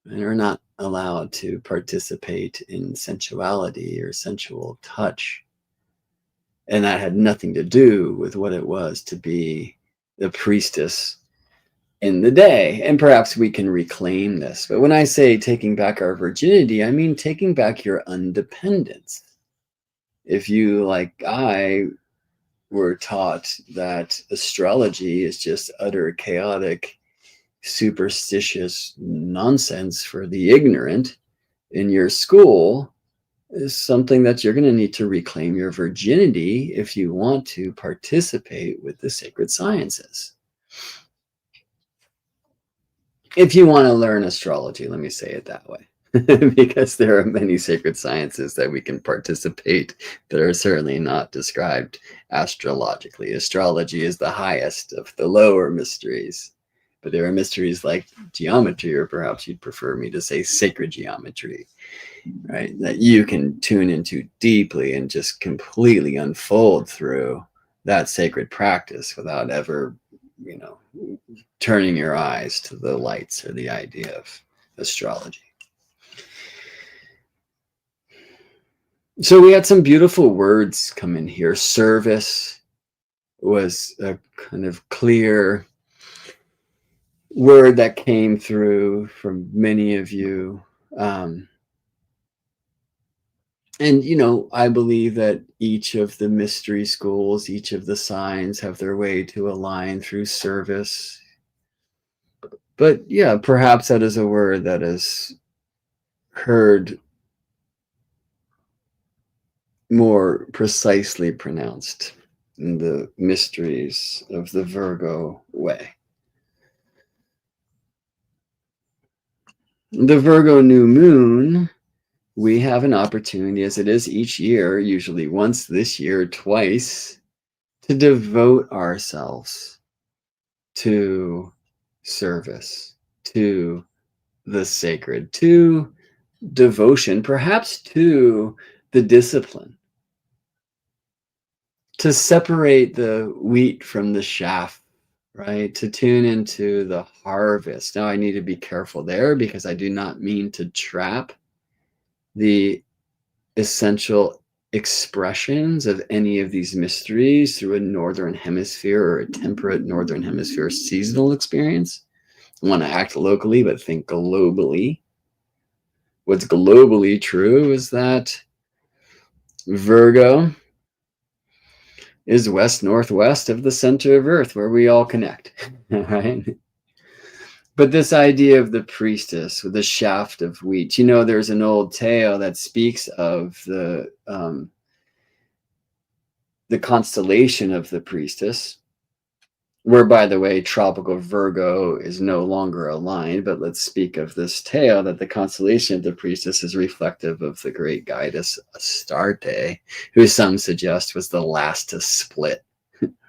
and are not allowed to participate in sensuality or sensual touch. And that had nothing to do with what it was to be the priestess in the day. And perhaps we can reclaim this. But when I say taking back our virginity, I mean taking back your independence. If you, like I, were taught that astrology is just utter chaotic, superstitious nonsense for the ignorant in your school, is something that you're going to need to reclaim your virginity if you want to participate with the sacred sciences. If you want to learn astrology, let me say it that way. Because there are many sacred sciences that we can participate that are certainly not described astrologically. Astrology is the highest of the lower mysteries. But there are mysteries like geometry, or perhaps you'd prefer me to say sacred geometry, right? That you can tune into deeply and just completely unfold through that sacred practice without ever, turning your eyes to the lights or the idea of astrology. So we had some beautiful words come in here. Service was a kind of clear word that came through from many of you. And, I believe that each of the mystery schools, each of the signs have their way to align through service. But yeah, perhaps that is a word that is heard more precisely pronounced in the mysteries of the Virgo way. The Virgo new moon, we have an opportunity, as it is each year, usually once this year, twice, to devote ourselves to service, to the sacred, to devotion, perhaps to the discipline, to separate the wheat from the chaff, right? To tune into the harvest. Now, I need to be careful there because I do not mean to trap the essential expressions of any of these mysteries through a northern hemisphere or a temperate northern hemisphere seasonal experience. I want to act locally, but think globally. What's globally true is that Virgo is west-northwest of the center of Earth, where we all connect, right? But this idea of the priestess with the shaft of wheat, you know, there's an old tale that speaks of the constellation of the priestess, where, by the way, tropical Virgo is no longer aligned. But let's speak of this tale that the constellation of the priestess is reflective of the great goddess Astarte, who some suggest was the last to split,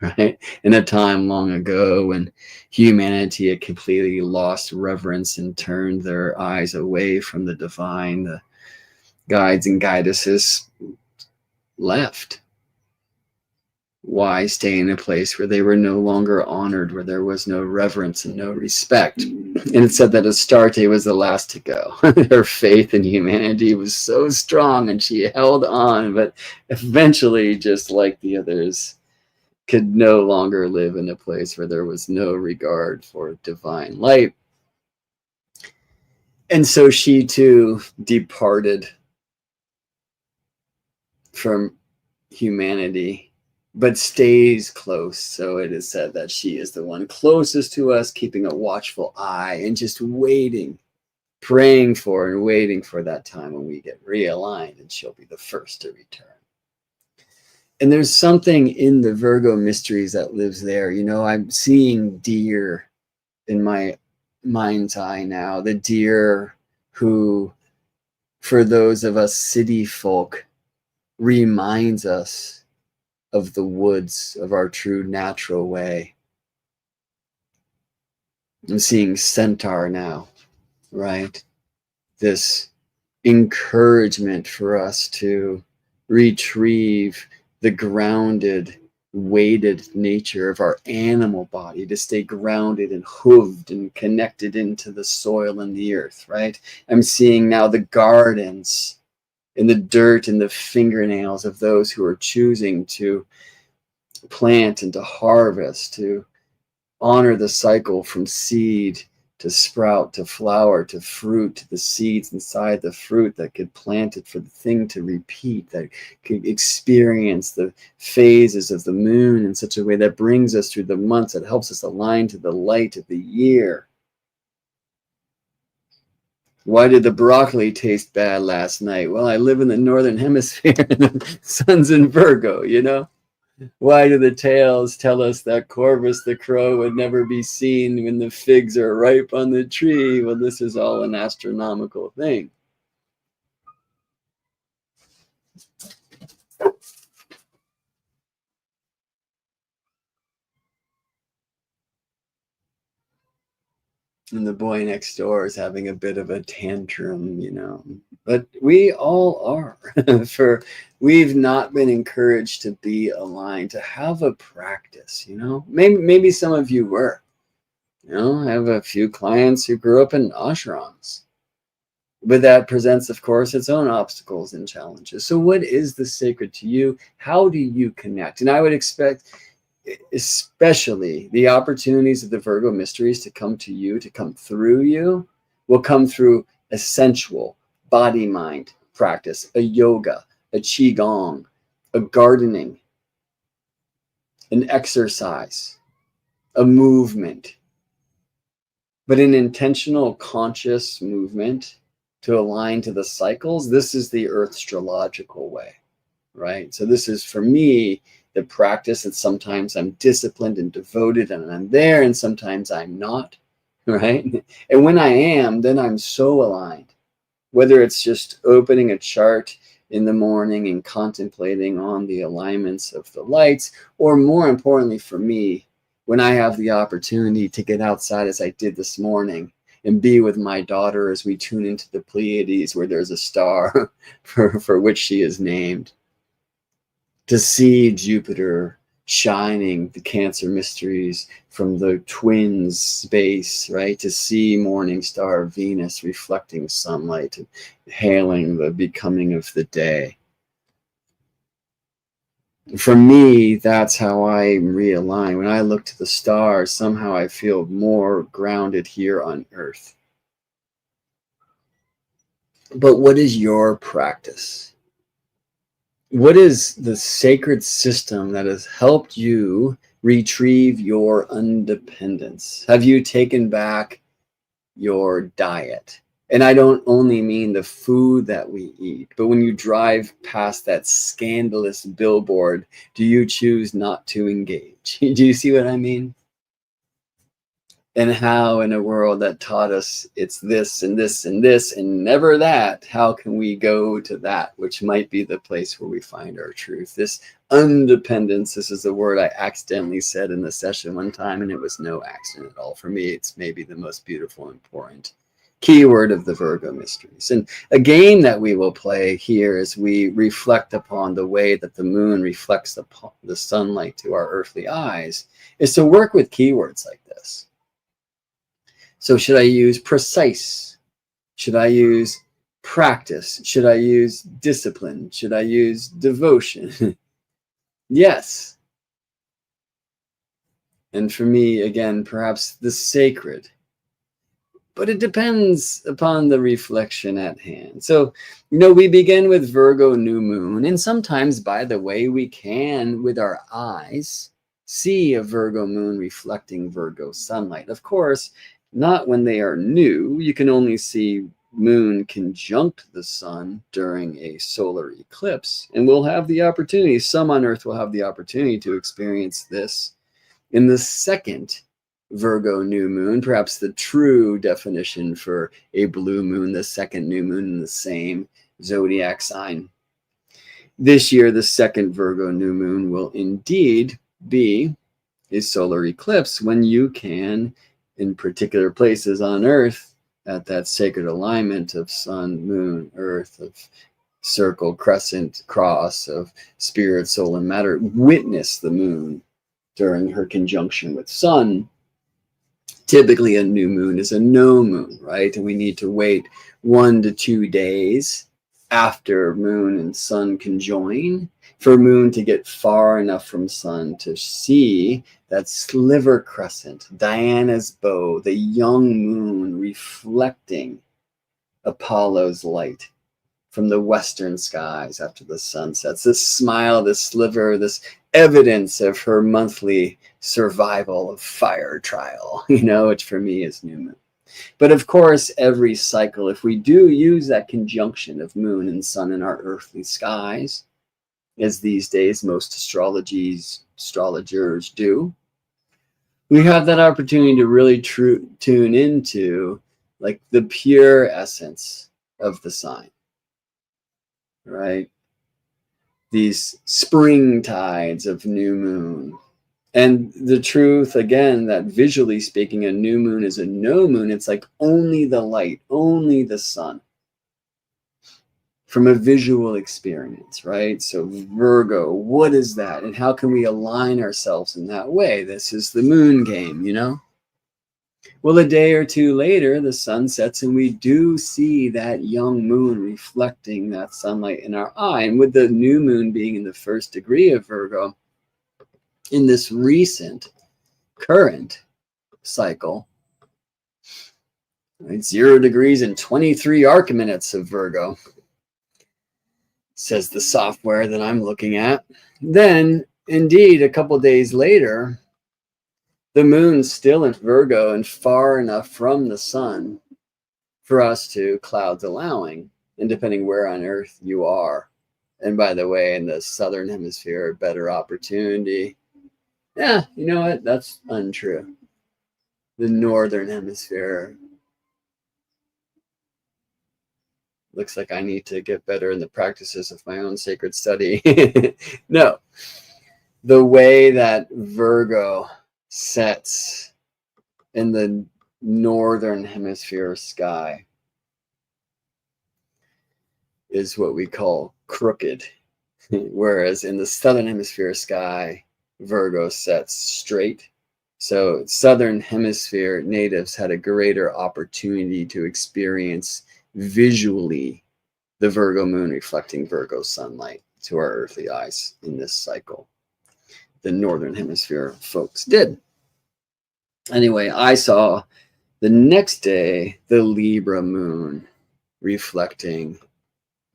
right? In a time long ago when humanity had completely lost reverence and turned their eyes away from the divine, the guides and guidesses left. Why stay in a place where they were no longer honored, where there was no reverence and no respect? And it said that Astarte was the last to go. Her faith in humanity was so strong and she held on, but eventually, just like the others, could no longer live in a place where there was no regard for divine light. And so she too departed from humanity, but stays close. So it is said that she is the one closest to us, keeping a watchful eye and just waiting, praying for and waiting for that time when we get realigned, and she'll be the first to return. And there's something in the Virgo mysteries that lives there. You know, I'm seeing deer in my mind's eye now, the deer who, for those of us city folk, reminds us of the woods, of our true natural way. I'm seeing centaur now, right? This encouragement for us to retrieve the grounded, weighted nature of our animal body, to stay grounded and hooved and connected into the soil and the earth, right? I'm seeing now the gardens in the dirt and the fingernails of those who are choosing to plant and to harvest, to honor the cycle from seed to sprout to flower to fruit, to the seeds inside the fruit that get planted for the thing to repeat, that could experience the phases of the moon in such a way that brings us through the months, that helps us align to the light of the year. Why did the broccoli taste bad last night? Well, I live in the northern hemisphere and the sun's in Virgo, you know? Why do the tales tell us that Corvus the crow would never be seen when the figs are ripe on the tree? Well, this is all an astronomical thing. And the boy next door is having a bit of a tantrum, you know. But we all are. We've not been encouraged to be aligned, to have a practice, you know. Maybe some of you were. You know, I have a few clients who grew up in ashrams. But that presents, of course, its own obstacles and challenges. So what is the sacred to you? How do you connect? And I would expect, especially the opportunities of the Virgo mysteries to come to you, to come through you, will come through a sensual body-mind practice, a yoga, a qigong, a gardening, an exercise, a movement, but an intentional, conscious movement to align to the cycles. This is the Earth astrological way, right? So this is, for me, the practice that sometimes I'm disciplined and devoted and I'm there, and sometimes I'm not, right? And when I am, then I'm so aligned, whether it's just opening a chart in the morning and contemplating on the alignments of the lights, or more importantly for me, when I have the opportunity to get outside, as I did this morning, and be with my daughter as we tune into the Pleiades, where there's a star for which she is named, to see Jupiter shining the Cancer mysteries from the twins space, right? To see morning star Venus reflecting sunlight and hailing the becoming of the day. For me, that's how I realign. When I look to the stars, somehow I feel more grounded here on Earth. But what is your practice? What is the sacred system that has helped you retrieve your independence? Have you taken back your diet? And I don't only mean the food that we eat, but when you drive past that scandalous billboard, do you choose not to engage? Do you see what I mean? And how, in a world that taught us it's this and this and this and never that, how can we go to that, which might be the place where we find our truth? This independence, this is the word I accidentally said in the session one time, and it was no accident at all. For me, it's maybe the most beautiful and important keyword of the Virgo mysteries. And a game that we will play here as we reflect upon the way that the moon reflects the sunlight to our earthly eyes is to work with keywords like this. So should I use precise? Should I use practice? Should I use discipline? Should I use devotion? Yes. And for me, again, perhaps the sacred. But it depends upon the reflection at hand. So, we begin with Virgo new moon. And sometimes, by the way, we can, with our eyes, see a Virgo moon reflecting Virgo sunlight. Of course, not when they are new. You can only see moon conjunct the sun during a solar eclipse. And we'll have the opportunity, some on Earth will have the opportunity to experience this in the second Virgo new moon, perhaps the true definition for a blue moon, the second new moon in the same zodiac sign. This year, the second Virgo new moon will indeed be a solar eclipse when you can, in particular places on Earth, at that sacred alignment of sun, moon, earth, of circle, crescent, cross, of spirit, soul, and matter, witness the moon during her conjunction with sun. Typically, a new moon is a no moon, right? And we need to wait 1 to 2 days after moon and sun conjoin for moon to get far enough from sun to see that sliver crescent, Diana's bow, the young moon reflecting Apollo's light from the western skies after the sun sets. This smile, this sliver, this evidence of her monthly survival of fire trial, which for me is new moon. But of course, every cycle, if we do use that conjunction of moon and sun in our earthly skies, as these days most astrologers do, we have that opportunity to really tune into like the pure essence of the sign, right? These spring tides of new moon. And the truth, again, that visually speaking, a new moon is a no moon. It's like only the light, only the sun. From a visual experience, right? So Virgo, what is that? And how can we align ourselves in that way? This is the moon game, Well, a day or two later, the sun sets and we do see that young moon reflecting that sunlight in our eye. And with the new moon being in the first degree of Virgo, in this recent current cycle, right, 0 degrees and 23 arc minutes of Virgo, says the software that I'm looking at. Then, indeed, a couple days later, the moon's still in Virgo and far enough from the sun for us to, clouds allowing, and depending where on Earth you are. And by the way, in the southern hemisphere, better opportunity. Yeah, you know what? That's untrue. The northern hemisphere. Looks like I need to get better in the practices of my own sacred study. No, the way that Virgo sets in the northern hemisphere sky is what we call crooked, whereas in the southern hemisphere sky, Virgo sets straight. So southern hemisphere natives had a greater opportunity to experience visually the Virgo moon reflecting Virgo sunlight to our earthly eyes in this cycle. The northern hemisphere folks did. Anyway, I saw the next day the Libra moon reflecting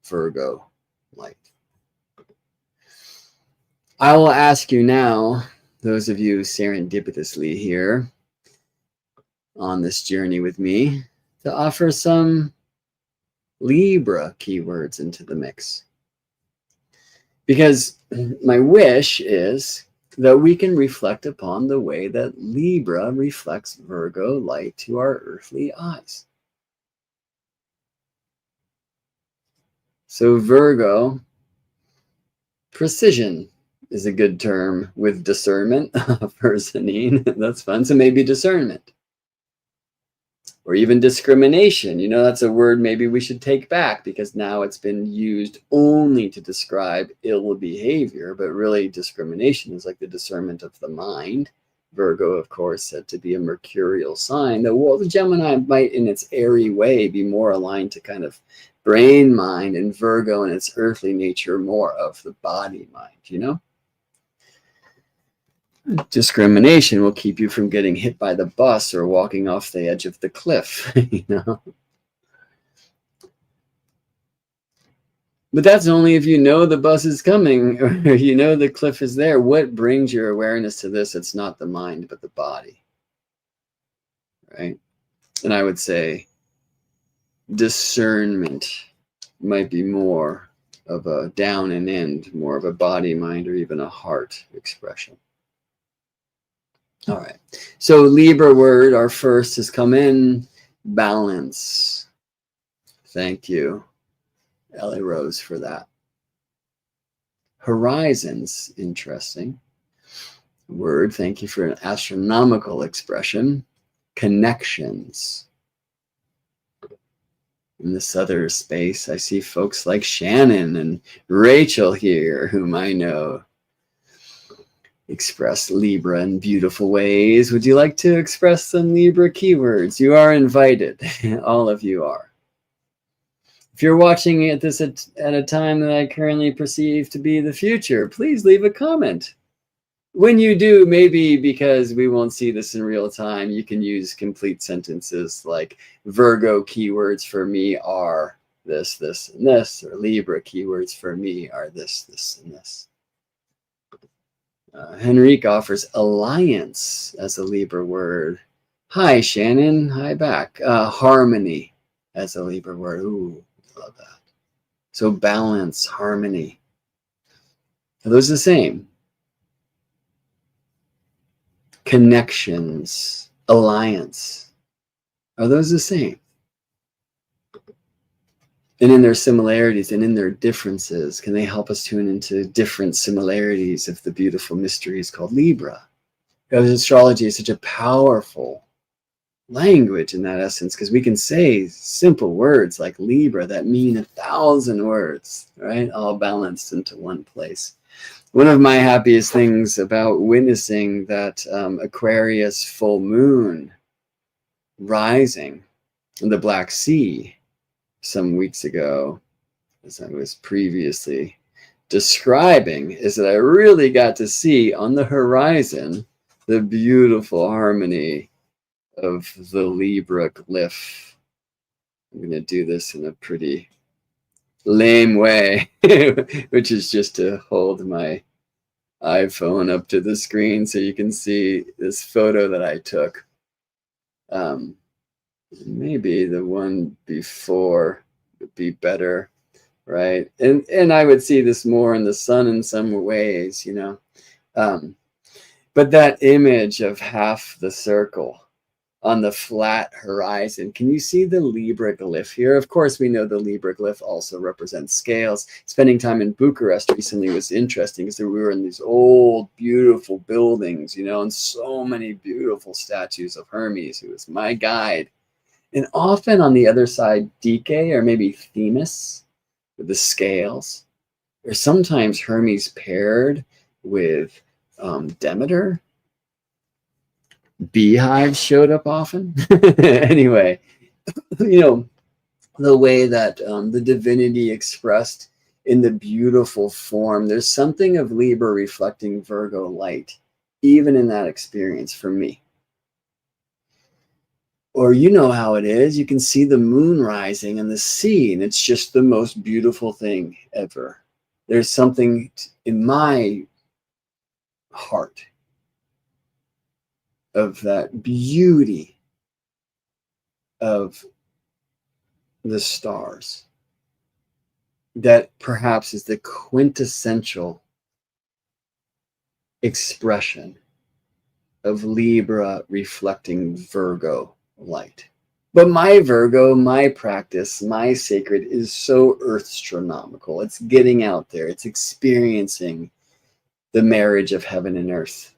Virgo light. I will ask you now, those of you serendipitously here on this journey with me, to offer some Libra keywords into the mix. Because my wish is that we can reflect upon the way that Libra reflects Virgo light to our earthly eyes. So Virgo, precision is a good term with discernment, personine, that's fun. So maybe discernment. Or even discrimination. You know, that's a word maybe we should take back because now it's been used only to describe ill behavior, but really discrimination is like the discernment of the mind. Virgo, of course, said to be a mercurial sign. The Gemini might, in its airy way, be more aligned to kind of brain mind, and Virgo in its earthly nature more of the body mind, you know? Discrimination will keep you from getting hit by the bus or walking off the edge of the cliff, you know? But that's only if you know the bus is coming or you know the cliff is there. What brings your awareness to this? It's not the mind, but the body, right? And I would say discernment might be more of a down and end, more of a body, mind, or even a heart expression. All right. So Libra word, our first has come in, balance. Thank you, Ellie Rose, for that. Horizons, interesting word. Thank you for an astronomical expression. Connections. In this other space, I see folks like Shannon and Rachel here, whom I know express Libra in beautiful ways. Would you like to express some Libra keywords? You are invited. All of you are. If you're watching this at a time that I currently perceive to be the future, please leave a comment. When you do, maybe because we won't see this in real time, you can use complete sentences like Virgo keywords for me are this, this, and this, or Libra keywords for me are this, this, and this. Henrique offers alliance as a Libra word. Hi, Shannon. Hi back. Harmony as a Libra word. Ooh, love that. So balance, harmony. Are those the same? Connections, alliance. Are those the same? And in their similarities and in their differences, can they help us tune into different similarities of the beautiful mysteries called Libra? Because astrology is such a powerful language in that essence, because we can say simple words like Libra that mean 1,000 words, right? All balanced into one place. One of my happiest things about witnessing that Aquarius full moon rising in the Black Sea some weeks ago, as I was previously describing, is that I really got to see on the horizon the beautiful harmony of the Libra glyph. I'm going to do this in a pretty lame way, which is just to hold my iPhone up to the screen so you can see this photo that I took. Maybe the one before would be better, right? And I would see this more in the sun in some ways, you know. But that image of half the circle on the flat horizon, can you see the Libra glyph here? Of course, we know the Libra glyph also represents scales. Spending time in Bucharest recently was interesting because we were in these old, beautiful buildings, you know, and so many beautiful statues of Hermes, who was my guide. And often on the other side, Dike or maybe Themis with the scales, or sometimes Hermes paired with Demeter. Beehives showed up often. Anyway, you know, the way that the divinity expressed in the beautiful form, there's something of Libra reflecting Virgo light, even in that experience for me. Or you know how it is, you can see the moon rising in the sea, and it's just the most beautiful thing ever. There's something in my heart, of that beauty of the stars, that perhaps is the quintessential expression of Libra reflecting Virgo light. But my Virgo, my practice, my sacred is so earth-astronomical. It's getting out there. It's experiencing the marriage of heaven and earth,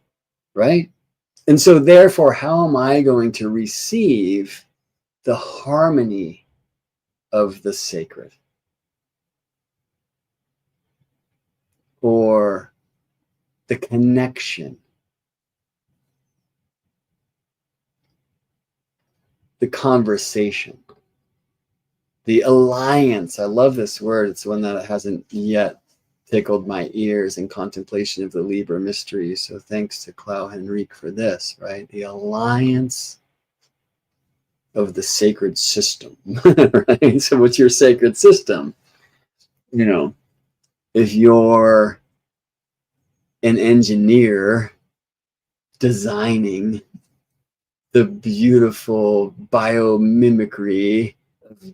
right? And so therefore, how am I going to receive the harmony of the sacred? Or the connection, the conversation, the alliance. I love this word. It's one that hasn't yet tickled my ears in contemplation of the Libra mystery. So thanks to Clau Henrique for this, right? The alliance of the sacred system, right? So what's your sacred system? You know, if you're an engineer designing the beautiful biomimicry of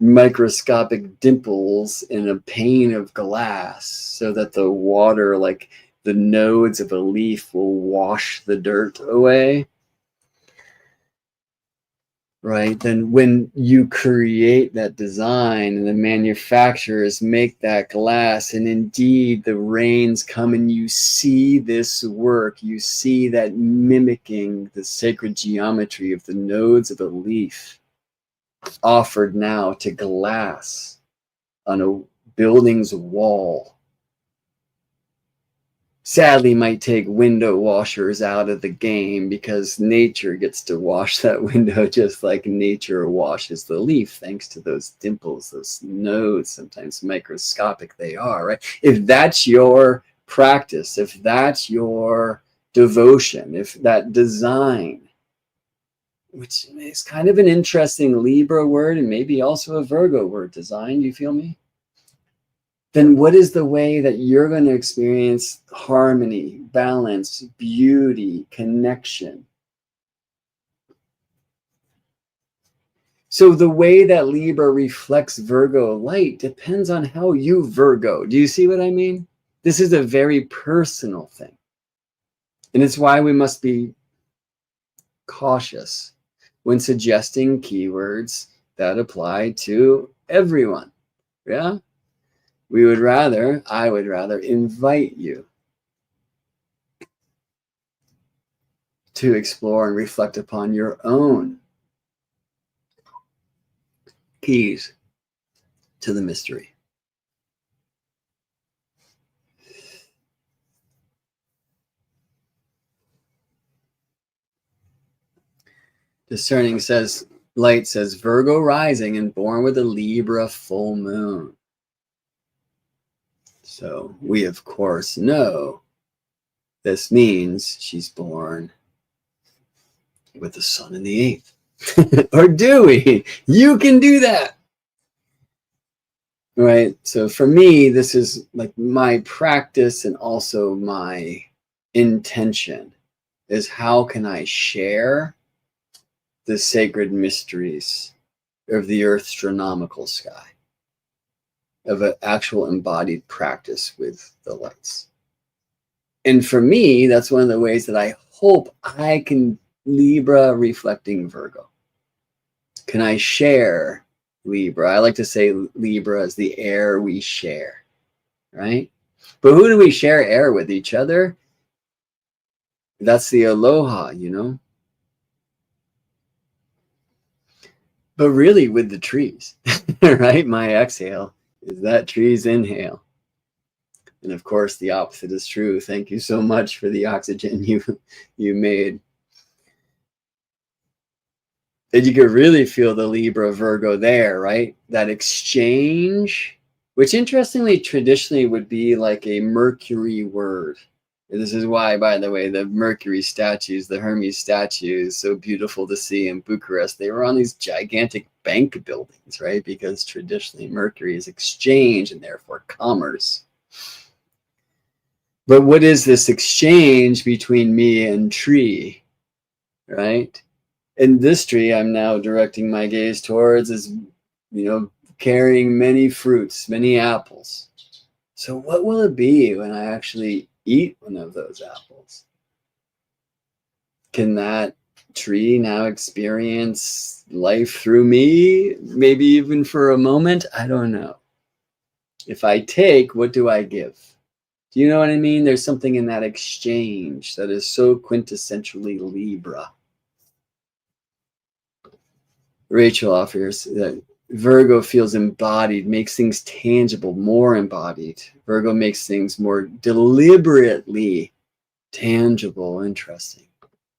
microscopic dimples in a pane of glass so that the water, like the nodes of a leaf, will wash the dirt away, right? Then when you create that design and the manufacturers make that glass, and indeed the rains come and you see this work, you see that mimicking the sacred geometry of the nodes of a leaf offered now to glass on a building's wall. Sadly, might take window washers out of the game, because nature gets to wash that window just like nature washes the leaf, thanks to those dimples, those nodes, sometimes microscopic they are, right? If that's your practice, if that's your devotion, if that design, which is kind of an interesting Libra word and maybe also a Virgo word, design, you feel me? Then what is the way that you're going to experience harmony, balance, beauty, connection? So the way that Libra reflects Virgo light depends on how you Virgo. Do you see what I mean? This is a very personal thing. And it's why we must be cautious when suggesting keywords that apply to everyone. Yeah? I would rather invite you to explore and reflect upon your own keys to the mystery. Discerning says, light says, Virgo rising and born with a Libra full moon. So we, of course, know this means she's born with the sun in the 8th. Or do we? You can do that. Right? So for me, this is like my practice and also my intention is, how can I share the sacred mysteries of the Earth's astronomical sky, of an actual embodied practice with the lights? And for me, that's one of the ways that I hope I can Libra reflecting Virgo. Can I share Libra? I like to say Libra is the air we share, right? But who do we share air with? Each other? That's the aloha, you know? But really with the trees, right? My exhale is that tree's inhale. And of course, the opposite is true. Thank you so much for the oxygen you made. And you could really feel the Libra Virgo there, right? That exchange, which interestingly, traditionally would be like a Mercury word. And this is why, by the way, the Mercury statues, the Hermes statues, so beautiful to see in Bucharest. They were on these gigantic bank buildings, right? Because traditionally Mercury is exchange and therefore commerce. But what is this exchange between me and tree, right? And this tree I'm now directing my gaze towards is, carrying many fruits, many apples. So what will it be when I actually eat one of those apples? Can that tree now experience life through me? Maybe even for a moment? I don't know. If I take, what do I give? Do you know what I mean? There's something in that exchange that is so quintessentially Libra. Rachel offers that Virgo feels embodied, makes things tangible, more embodied. Virgo makes things more deliberately tangible, interesting,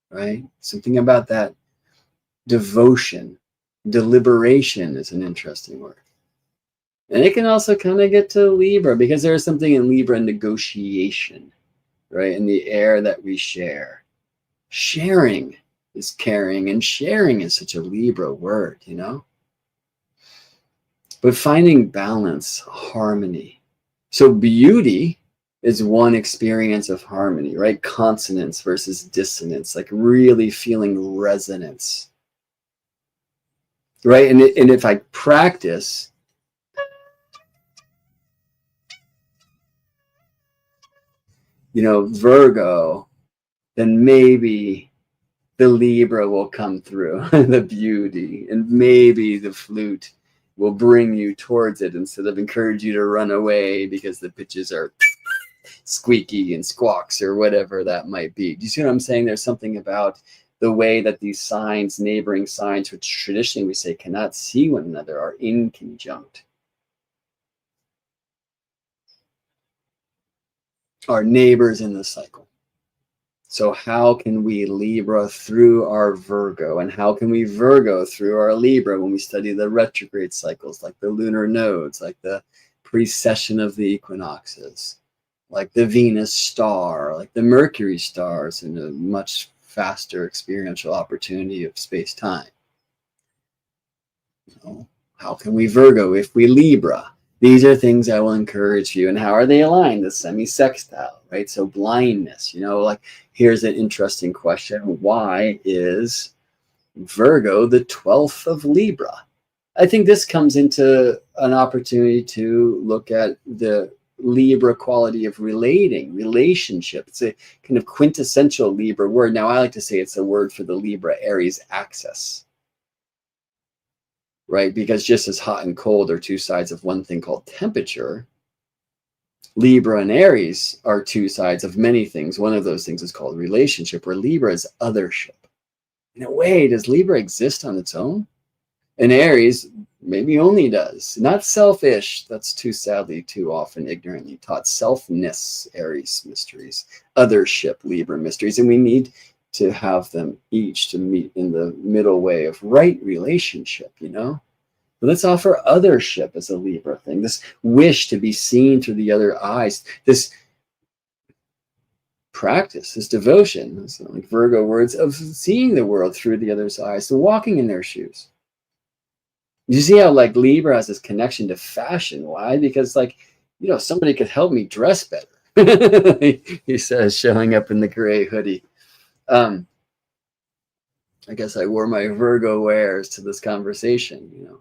right? Something about that devotion. Deliberation is an interesting word. And it can also kind of get to Libra, because there's something in Libra negotiation, right? In the air that we share. Sharing is caring, and sharing is such a Libra word, But finding balance, harmony. So beauty is one experience of harmony, right? Consonance versus dissonance, like really feeling resonance, right? And if I practice, Virgo, then maybe the Libra will come through, the beauty, and maybe the flute will bring you towards it instead of encourage you to run away because the pitches are squeaky and squawks or whatever that might be. Do you see what I'm saying? There's something about the way that these signs, neighboring signs, which traditionally we say cannot see one another, are inconjunct. Our neighbors in the cycle. So how can we Libra through our Virgo? And how can we Virgo through our Libra when we study the retrograde cycles, like the lunar nodes, like the precession of the equinoxes, like the Venus star, like the Mercury stars, in a much faster experiential opportunity of space-time? How can we Virgo if we Libra? These are things I will encourage you. And how are they aligned? The semi-sextile, right? So blindness, like here's an interesting question. Why is Virgo the 12th of Libra? I think this comes into an opportunity to look at the Libra quality of relationship. It's a kind of quintessential Libra word. Now, I like to say it's a word for the Libra Aries axis, right? Because just as hot and cold are two sides of one thing called temperature, Libra and Aries are two sides of many things. One of those things is called relationship, where Libra is othership. In a way, does Libra exist on its own? And Aries maybe only does. Not selfish. That's too often ignorantly taught. Selfness, Aries mysteries. Othership, Libra mysteries. And we need to have them each to meet in the middle way of right relationship, But let's offer othership as a Libra thing. This wish to be seen through the other eyes. This practice, this devotion, like Virgo words, of seeing the world through the other's eyes, so walking in their shoes. You see how like Libra has this connection to fashion. Why? Because somebody could help me dress better. He says, showing up in the gray hoodie. I guess I wore my Virgo wares to this conversation,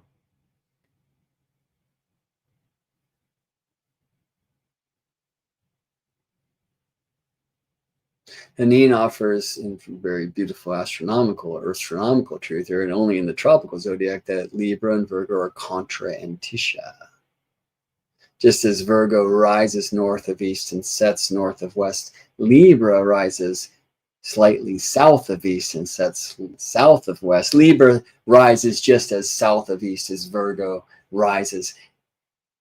Hanine offers in very beautiful astronomical or astronomical truth here, and only in the tropical zodiac, that Libra and Virgo are contra antitia. Just as Virgo rises north of east and sets north of west, Libra rises slightly south of east and sets south of west. Libra rises just as south of east as Virgo rises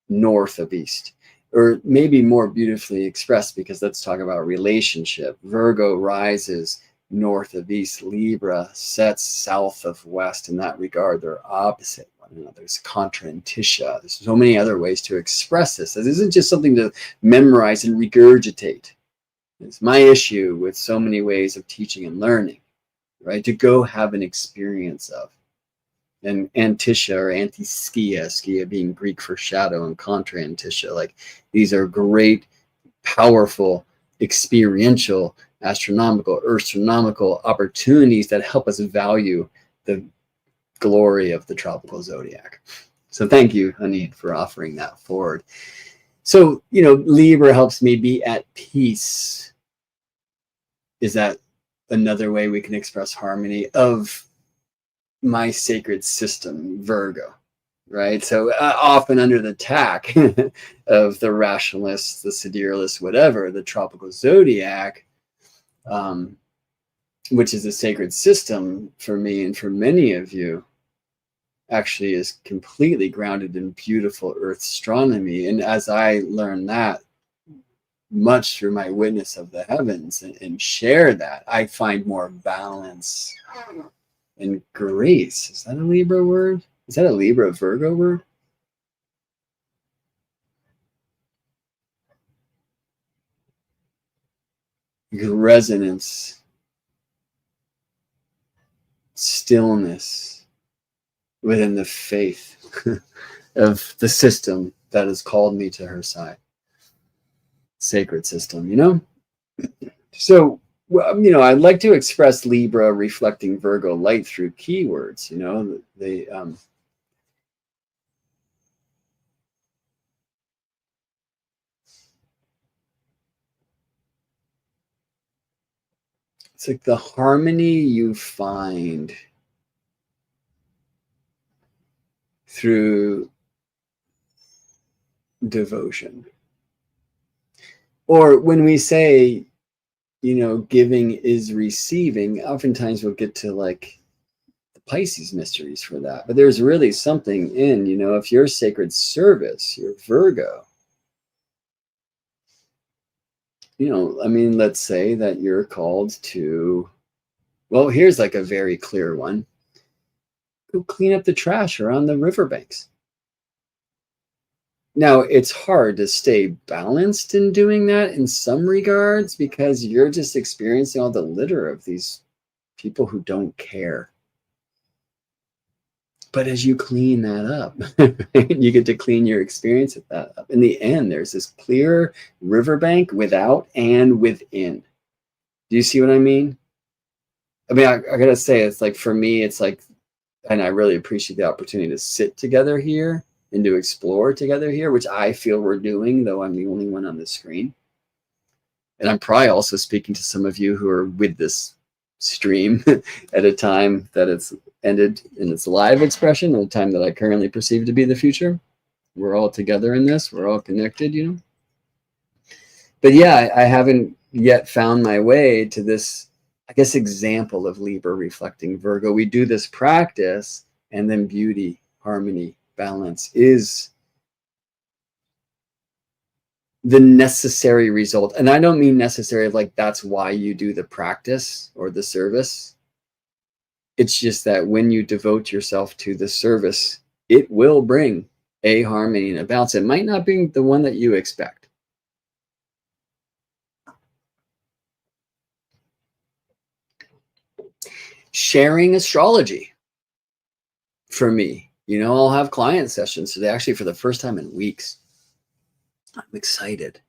north of east. Or maybe more beautifully expressed, because let's talk about relationship. Virgo rises north of east. Libra sets south of west. In that regard, they're opposite one another. There's contra antitia. There's so many other ways to express this. This isn't just something to memorize and regurgitate. It's my issue with so many ways of teaching and learning, right? To go have an experience of. And antitia or anti-skia, skia being Greek for shadow, and contra antitia, like these are great, powerful experiential, astronomical, astronomical opportunities that help us value the glory of the tropical zodiac. So thank you, Anid, for offering that forward. So, Libra helps me be at peace. Is that another way we can express harmony of my sacred system, Virgo, right? So often under the attack of the rationalists, the siderealists, whatever, the tropical zodiac, which is a sacred system for me and for many of you, actually is completely grounded in beautiful earth astronomy. And as I learn that much through my witness of the heavens and share that, I find more balance and grace. Is that a Libra word? Is that a Libra-Virgo word? Resonance, stillness within the faith of the system that has called me to her side. Sacred system, So, I'd like to express Libra reflecting Virgo light through keywords, it's like the harmony you find through devotion. Or when we say, giving is receiving, oftentimes we'll get to like the Pisces mysteries for that. But there's really something in, if you're sacred service, you're Virgo, let's say that you're called to, well, here's like a very clear one. Go clean up the trash around the riverbanks. Now, it's hard to stay balanced in doing that in some regards because you're just experiencing all the litter of these people who don't care. But as you clean that up, you get to clean your experience of that up. In the end, there's this clear riverbank without and within. Do you see what I mean? I gotta say, it's like, for me, it's like, and I really appreciate the opportunity to sit together here and to explore together here, which I feel we're doing, though I'm the only one on the screen. And I'm probably also speaking to some of you who are with this stream at a time that it's ended in its live expression, at a time that I currently perceive to be the future. We're all together in this. We're all connected, But yeah, I haven't yet found my way to this, I guess, example of Libra reflecting Virgo. We do this practice, and then beauty, harmony, balance is the necessary result. And I don't mean necessary like that's why you do the practice or the service. It's just that when you devote yourself to the service, it will bring a harmony and a balance. It might not be the one that you expect. Sharing astrology for me. I'll have client sessions today, actually for the first time in weeks. I'm excited.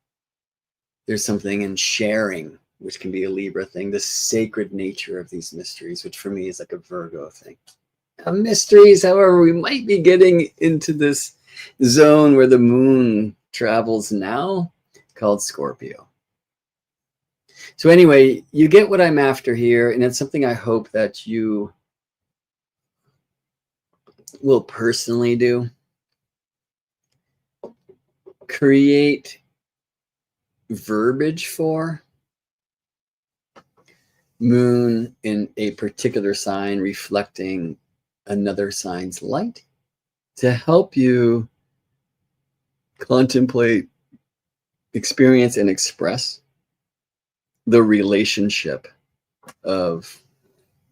There's something in sharing, which can be a Libra thing, the sacred nature of these mysteries, which for me is like a Virgo thing. Mysteries, however, we might be getting into this zone where the moon travels now, called Scorpio. So anyway, you get what I'm after here, and it's something I hope that you will personally do. Create verbiage for moon in a particular sign reflecting another sign's light to help you contemplate, experience, and express the relationship of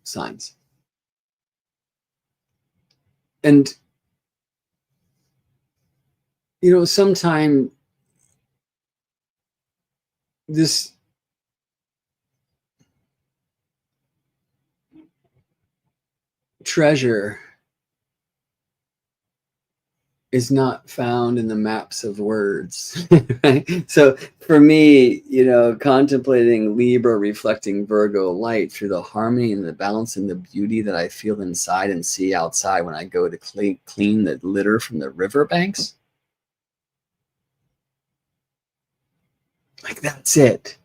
signs. And, sometime this treasure is not found in the maps of words. Right? So for me, contemplating Libra reflecting Virgo light through the harmony and the balance and the beauty that I feel inside and see outside when I go to clean the litter from the riverbanks. Like, that's it.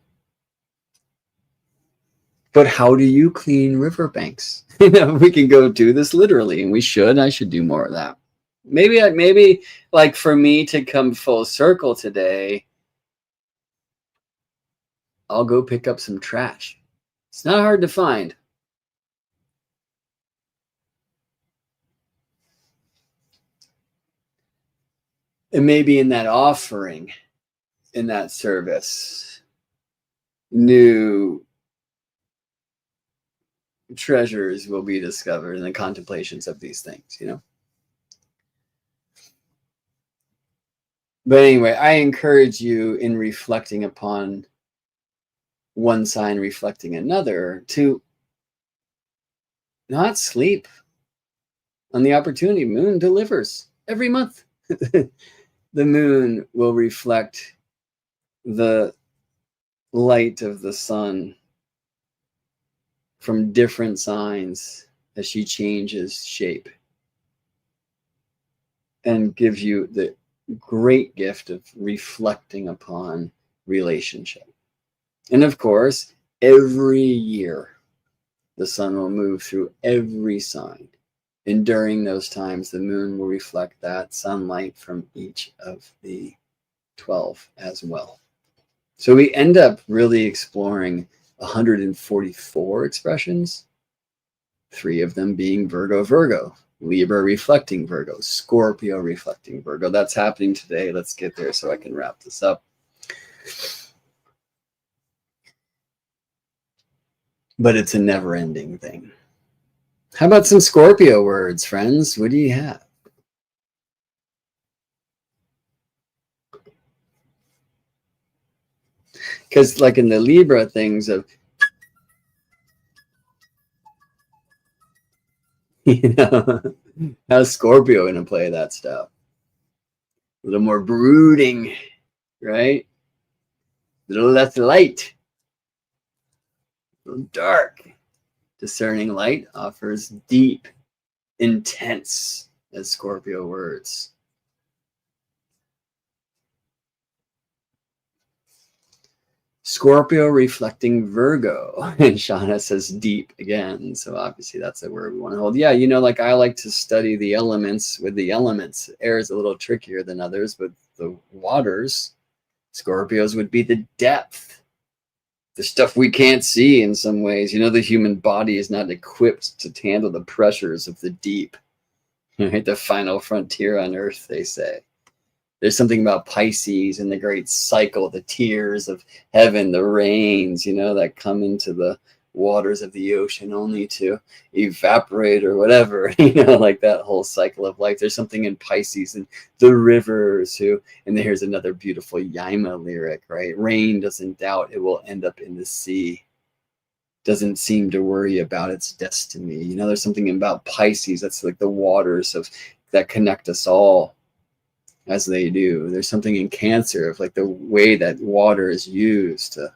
But how do you clean riverbanks? We can go do this literally, and we should. I should do more of that. Maybe like for me to come full circle today, I'll go pick up some trash. It's not hard to find. And maybe in that offering, in that service, new treasures will be discovered in the contemplations of these things, But anyway, I encourage you in reflecting upon one sign reflecting another to not sleep on the opportunity. Moon delivers every month. The moon will reflect the light of the sun from different signs as she changes shape and gives you the great gift of reflecting upon relationship. And of course, every year, the sun will move through every sign. And during those times, the moon will reflect that sunlight from each of the 12 as well. So we end up really exploring 144 expressions, 3 of them being Virgo, Libra reflecting Virgo, Scorpio reflecting Virgo. That's happening today. Let's get there so I can wrap this up. But it's a never-ending thing. How about some Scorpio words, friends? What do you have? Because like in the Libra things of, how's Scorpio going to play that stuff? A little more brooding, right? A little less light, a little dark. Discerning light offers deep, intense as Scorpio words. Scorpio reflecting Virgo. And Shauna says deep again. So obviously that's a word we want to hold. Yeah, like I like to study the elements with the elements. Air is a little trickier than others, but the waters, Scorpios would be the depth. The stuff we can't see in some ways. The human body is not equipped to handle the pressures of the deep. Right? The final frontier on earth, they say. There's something about Pisces and the great cycle, the tears of heaven, the rains, that come into the waters of the ocean only to evaporate or whatever, like that whole cycle of life. There's something in Pisces and the rivers and here's another beautiful Yaima lyric, right? Rain doesn't doubt it will end up in the sea. Doesn't seem to worry about its destiny. There's something about Pisces that's like the waters that connect us all as they do. There's something in Cancer of like the way that water is used to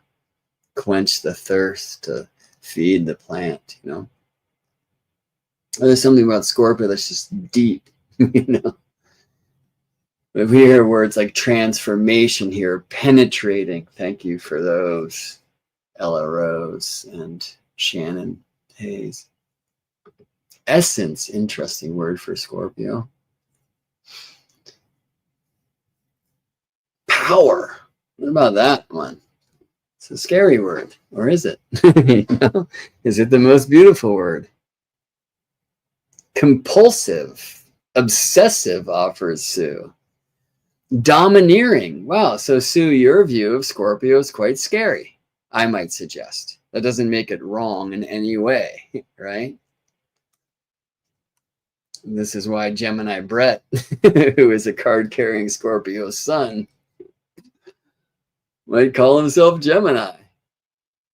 quench the thirst, to feed the plant, There's something about Scorpio that's just deep, If we hear words like transformation here, penetrating, thank you for those, Ella Rose and Shannon Hayes. Essence, interesting word for Scorpio. Power. What about that one? It's a scary word, or is it? Is it the most beautiful word? Compulsive, obsessive offers Sue. Domineering. Wow, so Sue, your view of Scorpio is quite scary, I might suggest. That doesn't make it wrong in any way, right? And this is why Gemini Brett, who is a card-carrying Scorpio sun, might call himself Gemini.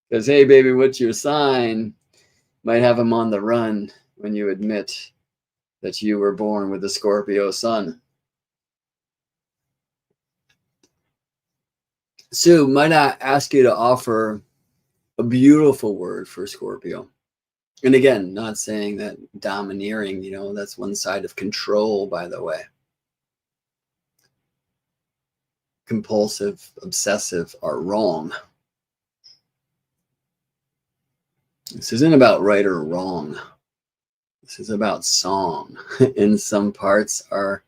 Because, hey, baby, what's your sign? Might have him on the run when you admit that you were born with a Scorpio sun. So might I ask you to offer a beautiful word for Scorpio? And again, not saying that domineering, that's one side of control, by the way. Compulsive, obsessive are wrong. This isn't about right or wrong. This is about song. And some parts are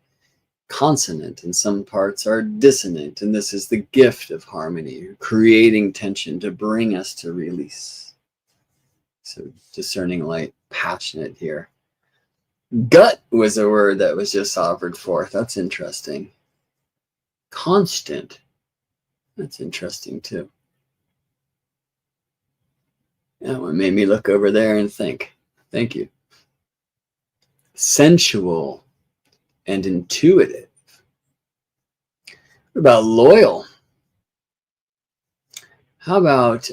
consonant and some parts are dissonant. And this is the gift of harmony, creating tension to bring us to release. So discerning light, passionate here. Gut was a word that was just offered forth. That's interesting. Constant. That's interesting too. That one made me look over there and think. Thank you. Sensual and intuitive. What about loyal? How about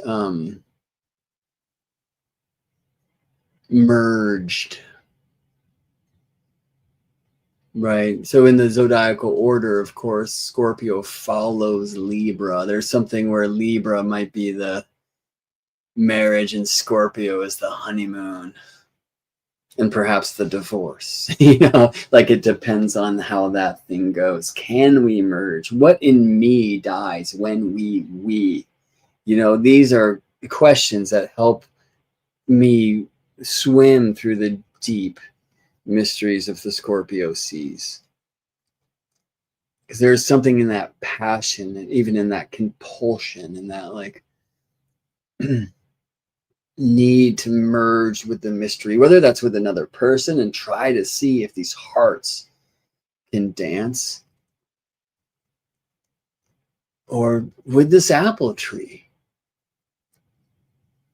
merged? Right. So in the zodiacal order, of course, Scorpio follows Libra. There's something where Libra might be the marriage and Scorpio is the honeymoon. And perhaps the divorce, like it depends on how that thing goes. Can we merge? What in me dies when we? These are questions that help me swim through the deep mysteries of the Scorpio seas. Because there's something in that passion and even in that compulsion and that like need to merge with the mystery, whether that's with another person and try to see if these hearts can dance, or with this apple tree,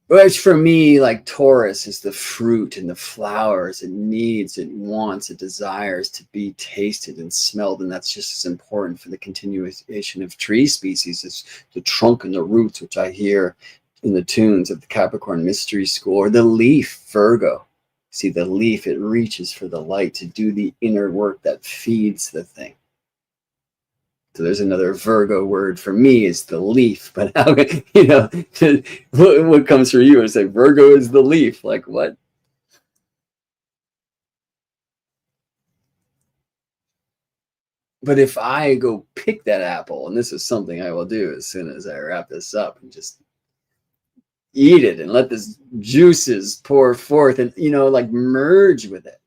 which for me, like Taurus, is the fruit and the flowers. It needs, it wants, it desires to be tasted and smelled, and that's just as important for the continuation of tree species as the trunk and the roots, which I hear in the tunes of the Capricorn Mystery School, or the leaf, Virgo. See, the leaf, it reaches for the light to do the inner work that feeds the thing. So there's another Virgo word for me is the leaf. But how, what comes for you? It's like Virgo is the leaf. Like what? But if I go pick that apple, and this is something I will do as soon as I wrap this up, and just eat it and let this juices pour forth and like merge with it.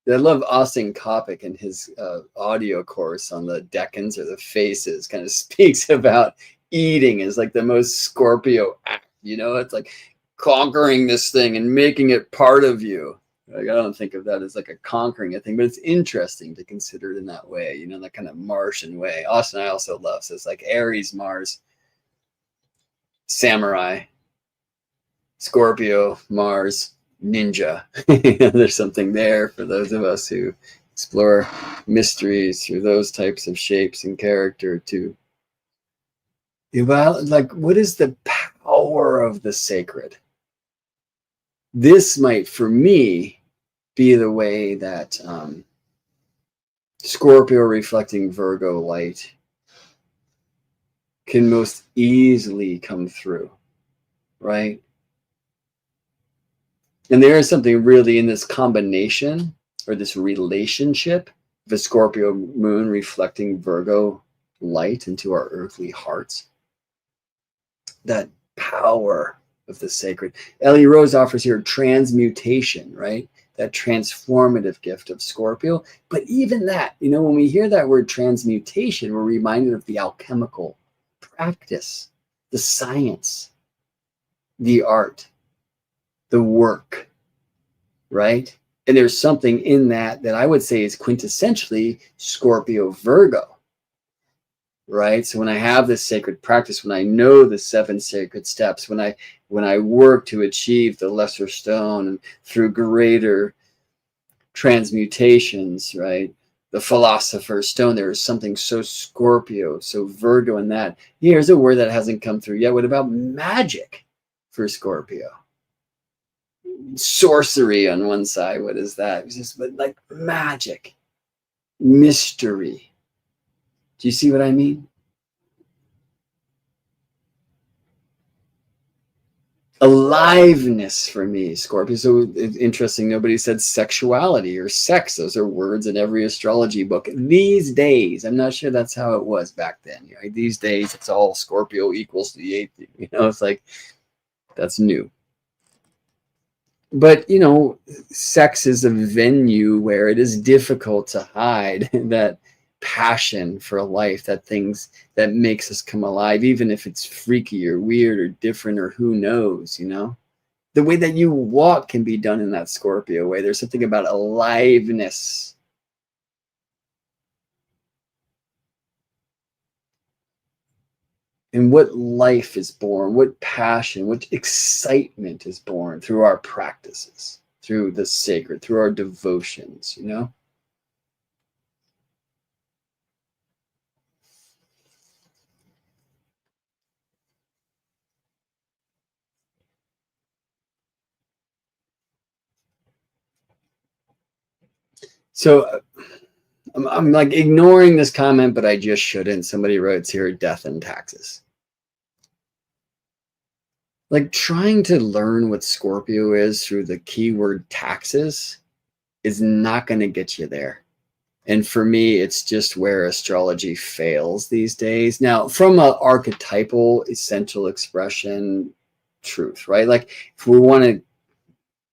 I love Austin Coppock in his audio course on the decans or the faces kind of speaks about eating as like the most Scorpio act. It's like conquering this thing and making it part of you. Like, I don't think of that as like a conquering a thing, but it's interesting to consider it in that way, that kind of Martian way. Austin I also love. So it's like Aries, Mars, samurai, Scorpio, Mars, ninja. There's something there for those of us who explore mysteries through those types of shapes and character too. Well, like, what is the power of the sacred? This might, for me, be the way that Scorpio reflecting Virgo light can most easily come through, right? And there is something really in this combination or this relationship of a Scorpio moon reflecting Virgo light into our earthly hearts. That power of the sacred. Ellie Rose offers here transmutation, right? That transformative gift of Scorpio. But even that, when we hear that word transmutation, we're reminded of the alchemical practice, the science, the art, the work, right? And there's something in that I would say is quintessentially Scorpio-Virgo, right? So when I have this sacred practice, when I know the 7 sacred steps, when I work to achieve the lesser stone and through greater transmutations, right? The philosopher's stone, there is something so Scorpio, so Virgo in that. Here's a word that hasn't come through yet. What about magic for Scorpio? Sorcery on one side. What is that? It's just like magic, mystery. Do you see what I mean? Aliveness for me, Scorpio. So it's interesting. Nobody said sexuality or sex. Those are words in every astrology book these days. I'm not sure that's how it was back then. Right? These days, it's all Scorpio equals the eighth. It's like that's new. But sex is a venue where it is difficult to hide that passion for life, that things that makes us come alive, even if it's freaky or weird or different or who knows. The way that you walk can be done in that Scorpio way. There's something about aliveness. And what life is born, what passion, what excitement is born through our practices, through the sacred, through our devotions. So I'm like ignoring this comment, but I just shouldn't. Somebody wrote here, death and taxes. Like trying to learn what Scorpio is through the keyword taxes is not going to get you there. And for me, it's just where astrology fails these days. Now, from an archetypal essential expression truth, right? Like if we want to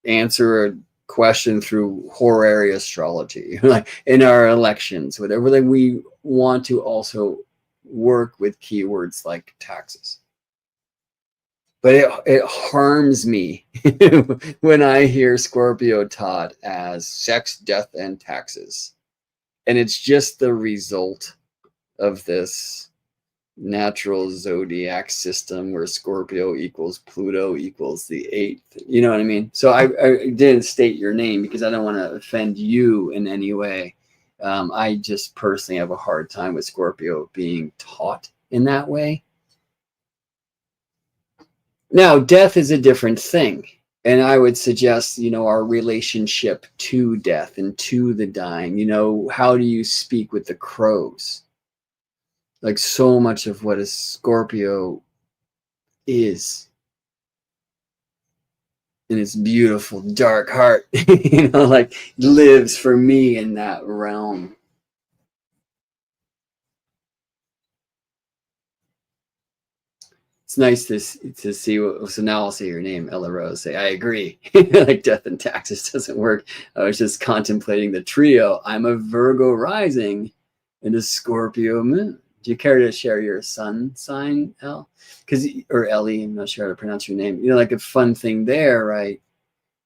answer a question through horary astrology, like in our elections, whatever, like we want to also work with keywords like taxes. But it harms me when I hear Scorpio taught as sex, death, and taxes. And it's just the result of this natural zodiac system where Scorpio equals Pluto equals the eighth. You know what I mean? So I didn't state your name because I don't want to offend you in any way. I just personally have a hard time with Scorpio being taught in that way. Now, death is a different thing. And I would suggest, our relationship to death and to the dying. How do you speak with the crows? Like so much of what a Scorpio is in its beautiful dark heart, like lives for me in that realm. It's nice to see so now I'll say your name, Ella Rose. Say I agree. Like death and taxes doesn't work. I was just contemplating the trio. I'm a Virgo rising and a Scorpio moon. Do you care to share your sun sign, Elle? Or Ellie, I'm not sure how to pronounce your name. Like a fun thing there, right?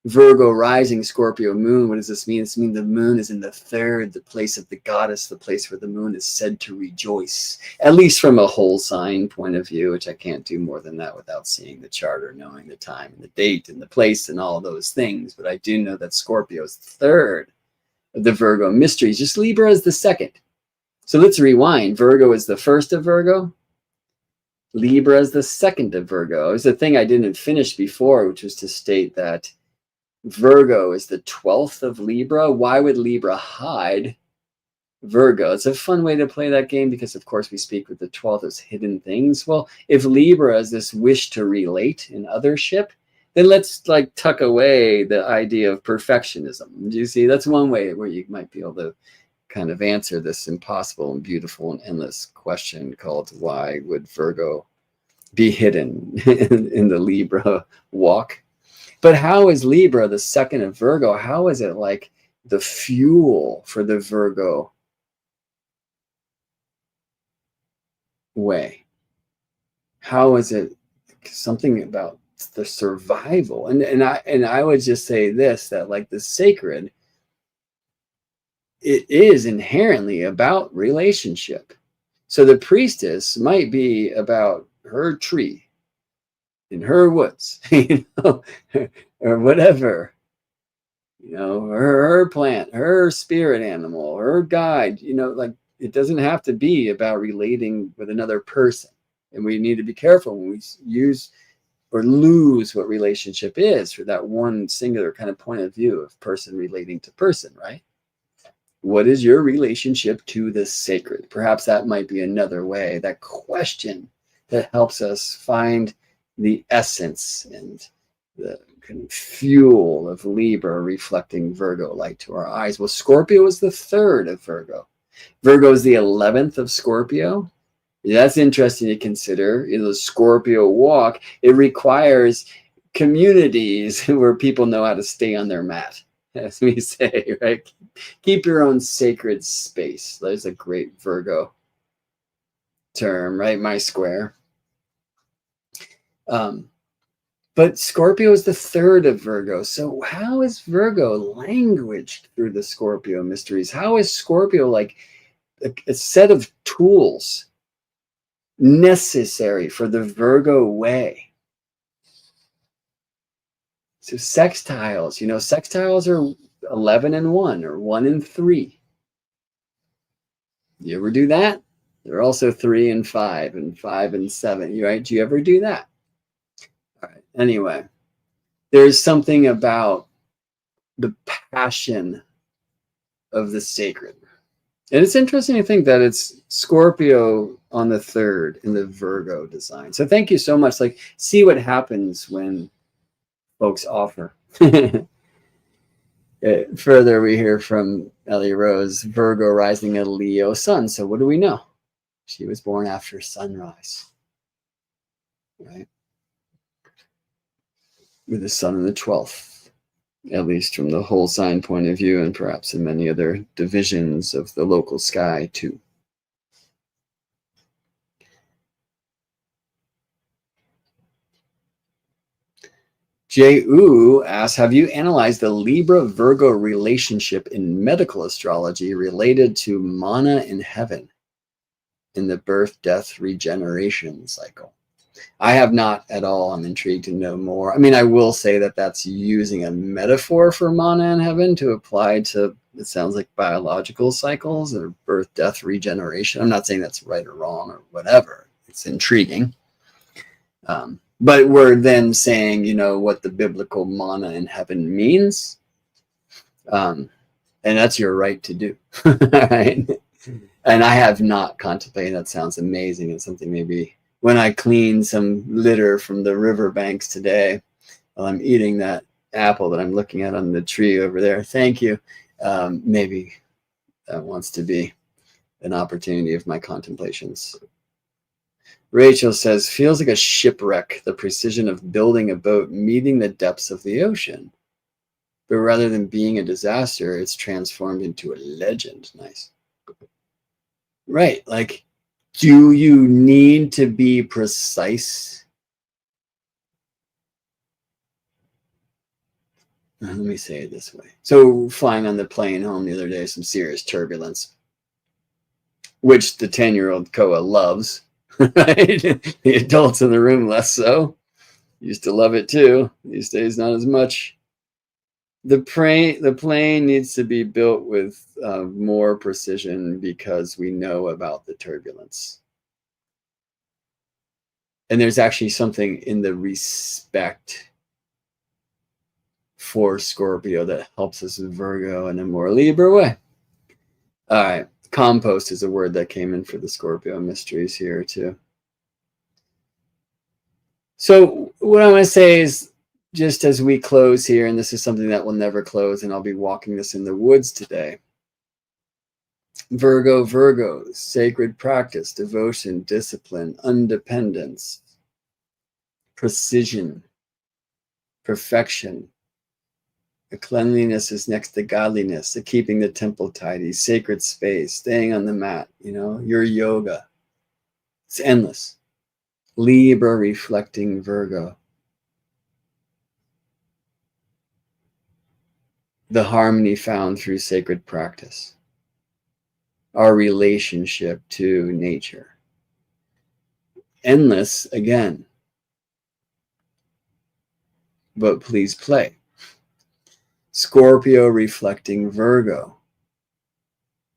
Virgo rising, Scorpio moon. What does this mean? This means the moon is in the third, the place of the goddess, the place where the moon is said to rejoice, at least from a whole sign point of view, which I can't do more than that without seeing the chart or knowing the time and the date and the place and all those things. But I do know that Scorpio is the third of the Virgo mysteries. Just Libra is the second. So let's rewind. Virgo is the first of Virgo. Libra is the second of Virgo. It was a thing I didn't finish before, which was to state that Virgo is the 12th of Libra. Why would Libra hide Virgo? It's a fun way to play that game because, of course, we speak with the 12th as hidden things. Well, if Libra is this wish to relate in othership, then let's like tuck away the idea of perfectionism. Do you see? That's one way where you might be able to kind of answer this impossible and beautiful and endless question called why would Virgo be hidden in the Libra walk? But how is Libra, the second of Virgo, how is it like the fuel for the Virgo way? How is it something about the survival? And I would just say this, that like the sacred, it is inherently about relationship. So the priestess might be about her tree in her woods, or whatever, her plant, her spirit animal, her guide, like it doesn't have to be about relating with another person. And we need to be careful when we use or lose what relationship is for that one singular kind of point of view of person relating to person, right? What is your relationship to the sacred? Perhaps that might be another way, that question that helps us find the essence and the kind of fuel of Libra reflecting Virgo light to our eyes. Well, Scorpio is the third of Virgo. Virgo is the 11th of Scorpio. That's interesting to consider. In the Scorpio walk, it requires communities where people know how to stay on their mat, as we say, right? Keep your own sacred space. There's a great Virgo term, right? My square. But Scorpio is the third of Virgo. So how is Virgo languaged through the Scorpio mysteries? How is Scorpio like a set of tools necessary for the Virgo way? So sextiles, sextiles are 11 and 1 or 1 and 3. You ever do that? They're also 3 and 5 and 5 and 7, right? Do you ever do that? All right. Anyway, there's something about the passion of the sacred. And it's interesting to think that it's Scorpio on the third in the Virgo design. So thank you so much. Like, see what happens when folks offer. Further, we hear from Ellie Rose, Virgo rising a Leo sun. So what do we know? She was born after sunrise, right? With the sun in the 12th, at least from the whole sign point of view, and perhaps in many other divisions of the local sky too. J.U. asks, have you analyzed the Libra-Virgo relationship in medical astrology related to mana in heaven in the birth, death, regeneration cycle? I have not at all. I'm intrigued to know more. I mean, I will say that that's using a metaphor for mana in heaven to apply to, it sounds like, biological cycles or birth, death, regeneration. I'm not saying that's right or wrong or whatever. It's intriguing. But we're then saying, what the biblical mana in heaven means. And that's your right to do. Right? And I have not contemplated. That sounds amazing. It's something maybe when I clean some litter from the riverbanks today, while I'm eating that apple that I'm looking at on the tree over there. Thank you. Maybe that wants to be an opportunity of my contemplations. Rachel says, feels like a shipwreck, the precision of building a boat meeting the depths of the ocean. But rather than being a disaster, it's transformed into a legend. Nice. Right. Like, do you need to be precise? Let me say it this way. So flying on the plane home the other day, some serious turbulence, which the 10-year-old Koa loves. Right? The adults in the room less so. Used to love it too. These days, not as much. The plane needs to be built with more precision because we know about the turbulence. And there's actually something in the respect for Scorpio that helps us with Virgo in a more Libra way. All right. Compost is a word that came in for the Scorpio mysteries here too. So what I want to say is, just as we close here, and this is something that will never close, and I'll be walking this in the woods today. Virgo, sacred practice, devotion, discipline, independence, precision, perfection. The cleanliness is next to godliness, the keeping the temple tidy, sacred space, staying on the mat, your yoga. It's endless. Libra reflecting Virgo. The harmony found through sacred practice. Our relationship to nature. Endless again. But please play. Scorpio reflecting Virgo.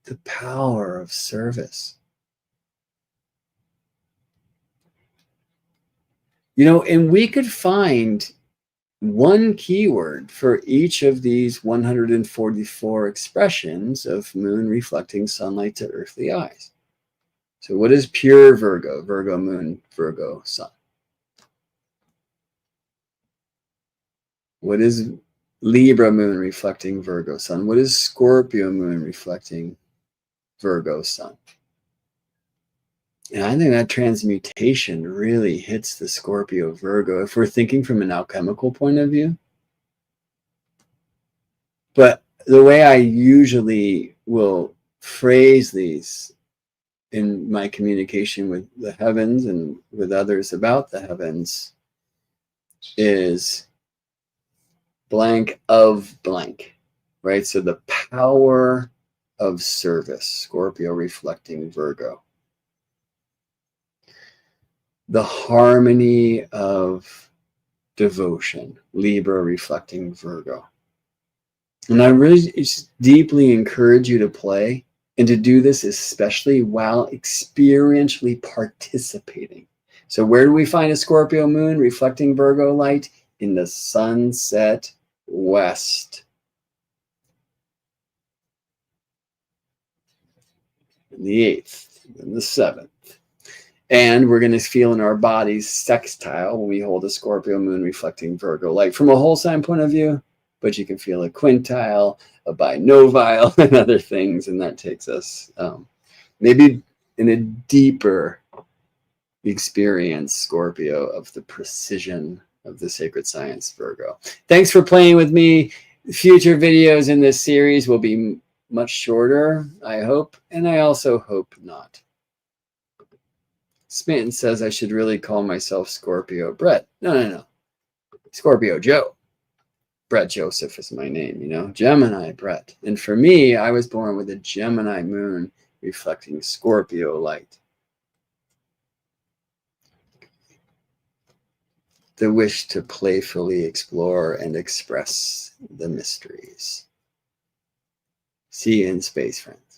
The power of service. And we could find one keyword for each of these 144 expressions of moon reflecting sunlight to earthly eyes. So what is pure Virgo? Virgo moon, Virgo sun. What is Libra moon reflecting Virgo sun? What is Scorpio moon reflecting Virgo sun? And I think that transmutation really hits the Scorpio Virgo if we're thinking from an alchemical point of view. But the way I usually will phrase these in my communication with the heavens and with others about the heavens is blank of blank, right? So the power of service, Scorpio reflecting Virgo. The harmony of devotion, Libra reflecting Virgo. And I really deeply encourage you to play and to do this, especially while experientially participating. So where do we find a Scorpio moon reflecting Virgo light? In the sunset west. In the 8th, and the 7th. And we're going to feel in our bodies sextile when we hold a Scorpio moon reflecting Virgo light from a whole sign point of view, but you can feel a quintile, a binovile, and other things. And that takes us maybe in a deeper experience, Scorpio, of the precision of the sacred science, Virgo. Thanks for playing with me. Future videos in this series will be much shorter, I hope, and I also hope not. Sminton says I should really call myself Scorpio Brett. No. Scorpio Joe. Brett Joseph is my name, you know. Gemini Brett. And for me, I was born with a Gemini moon reflecting Scorpio light. The wish to playfully explore and express the mysteries. See you in space, friends.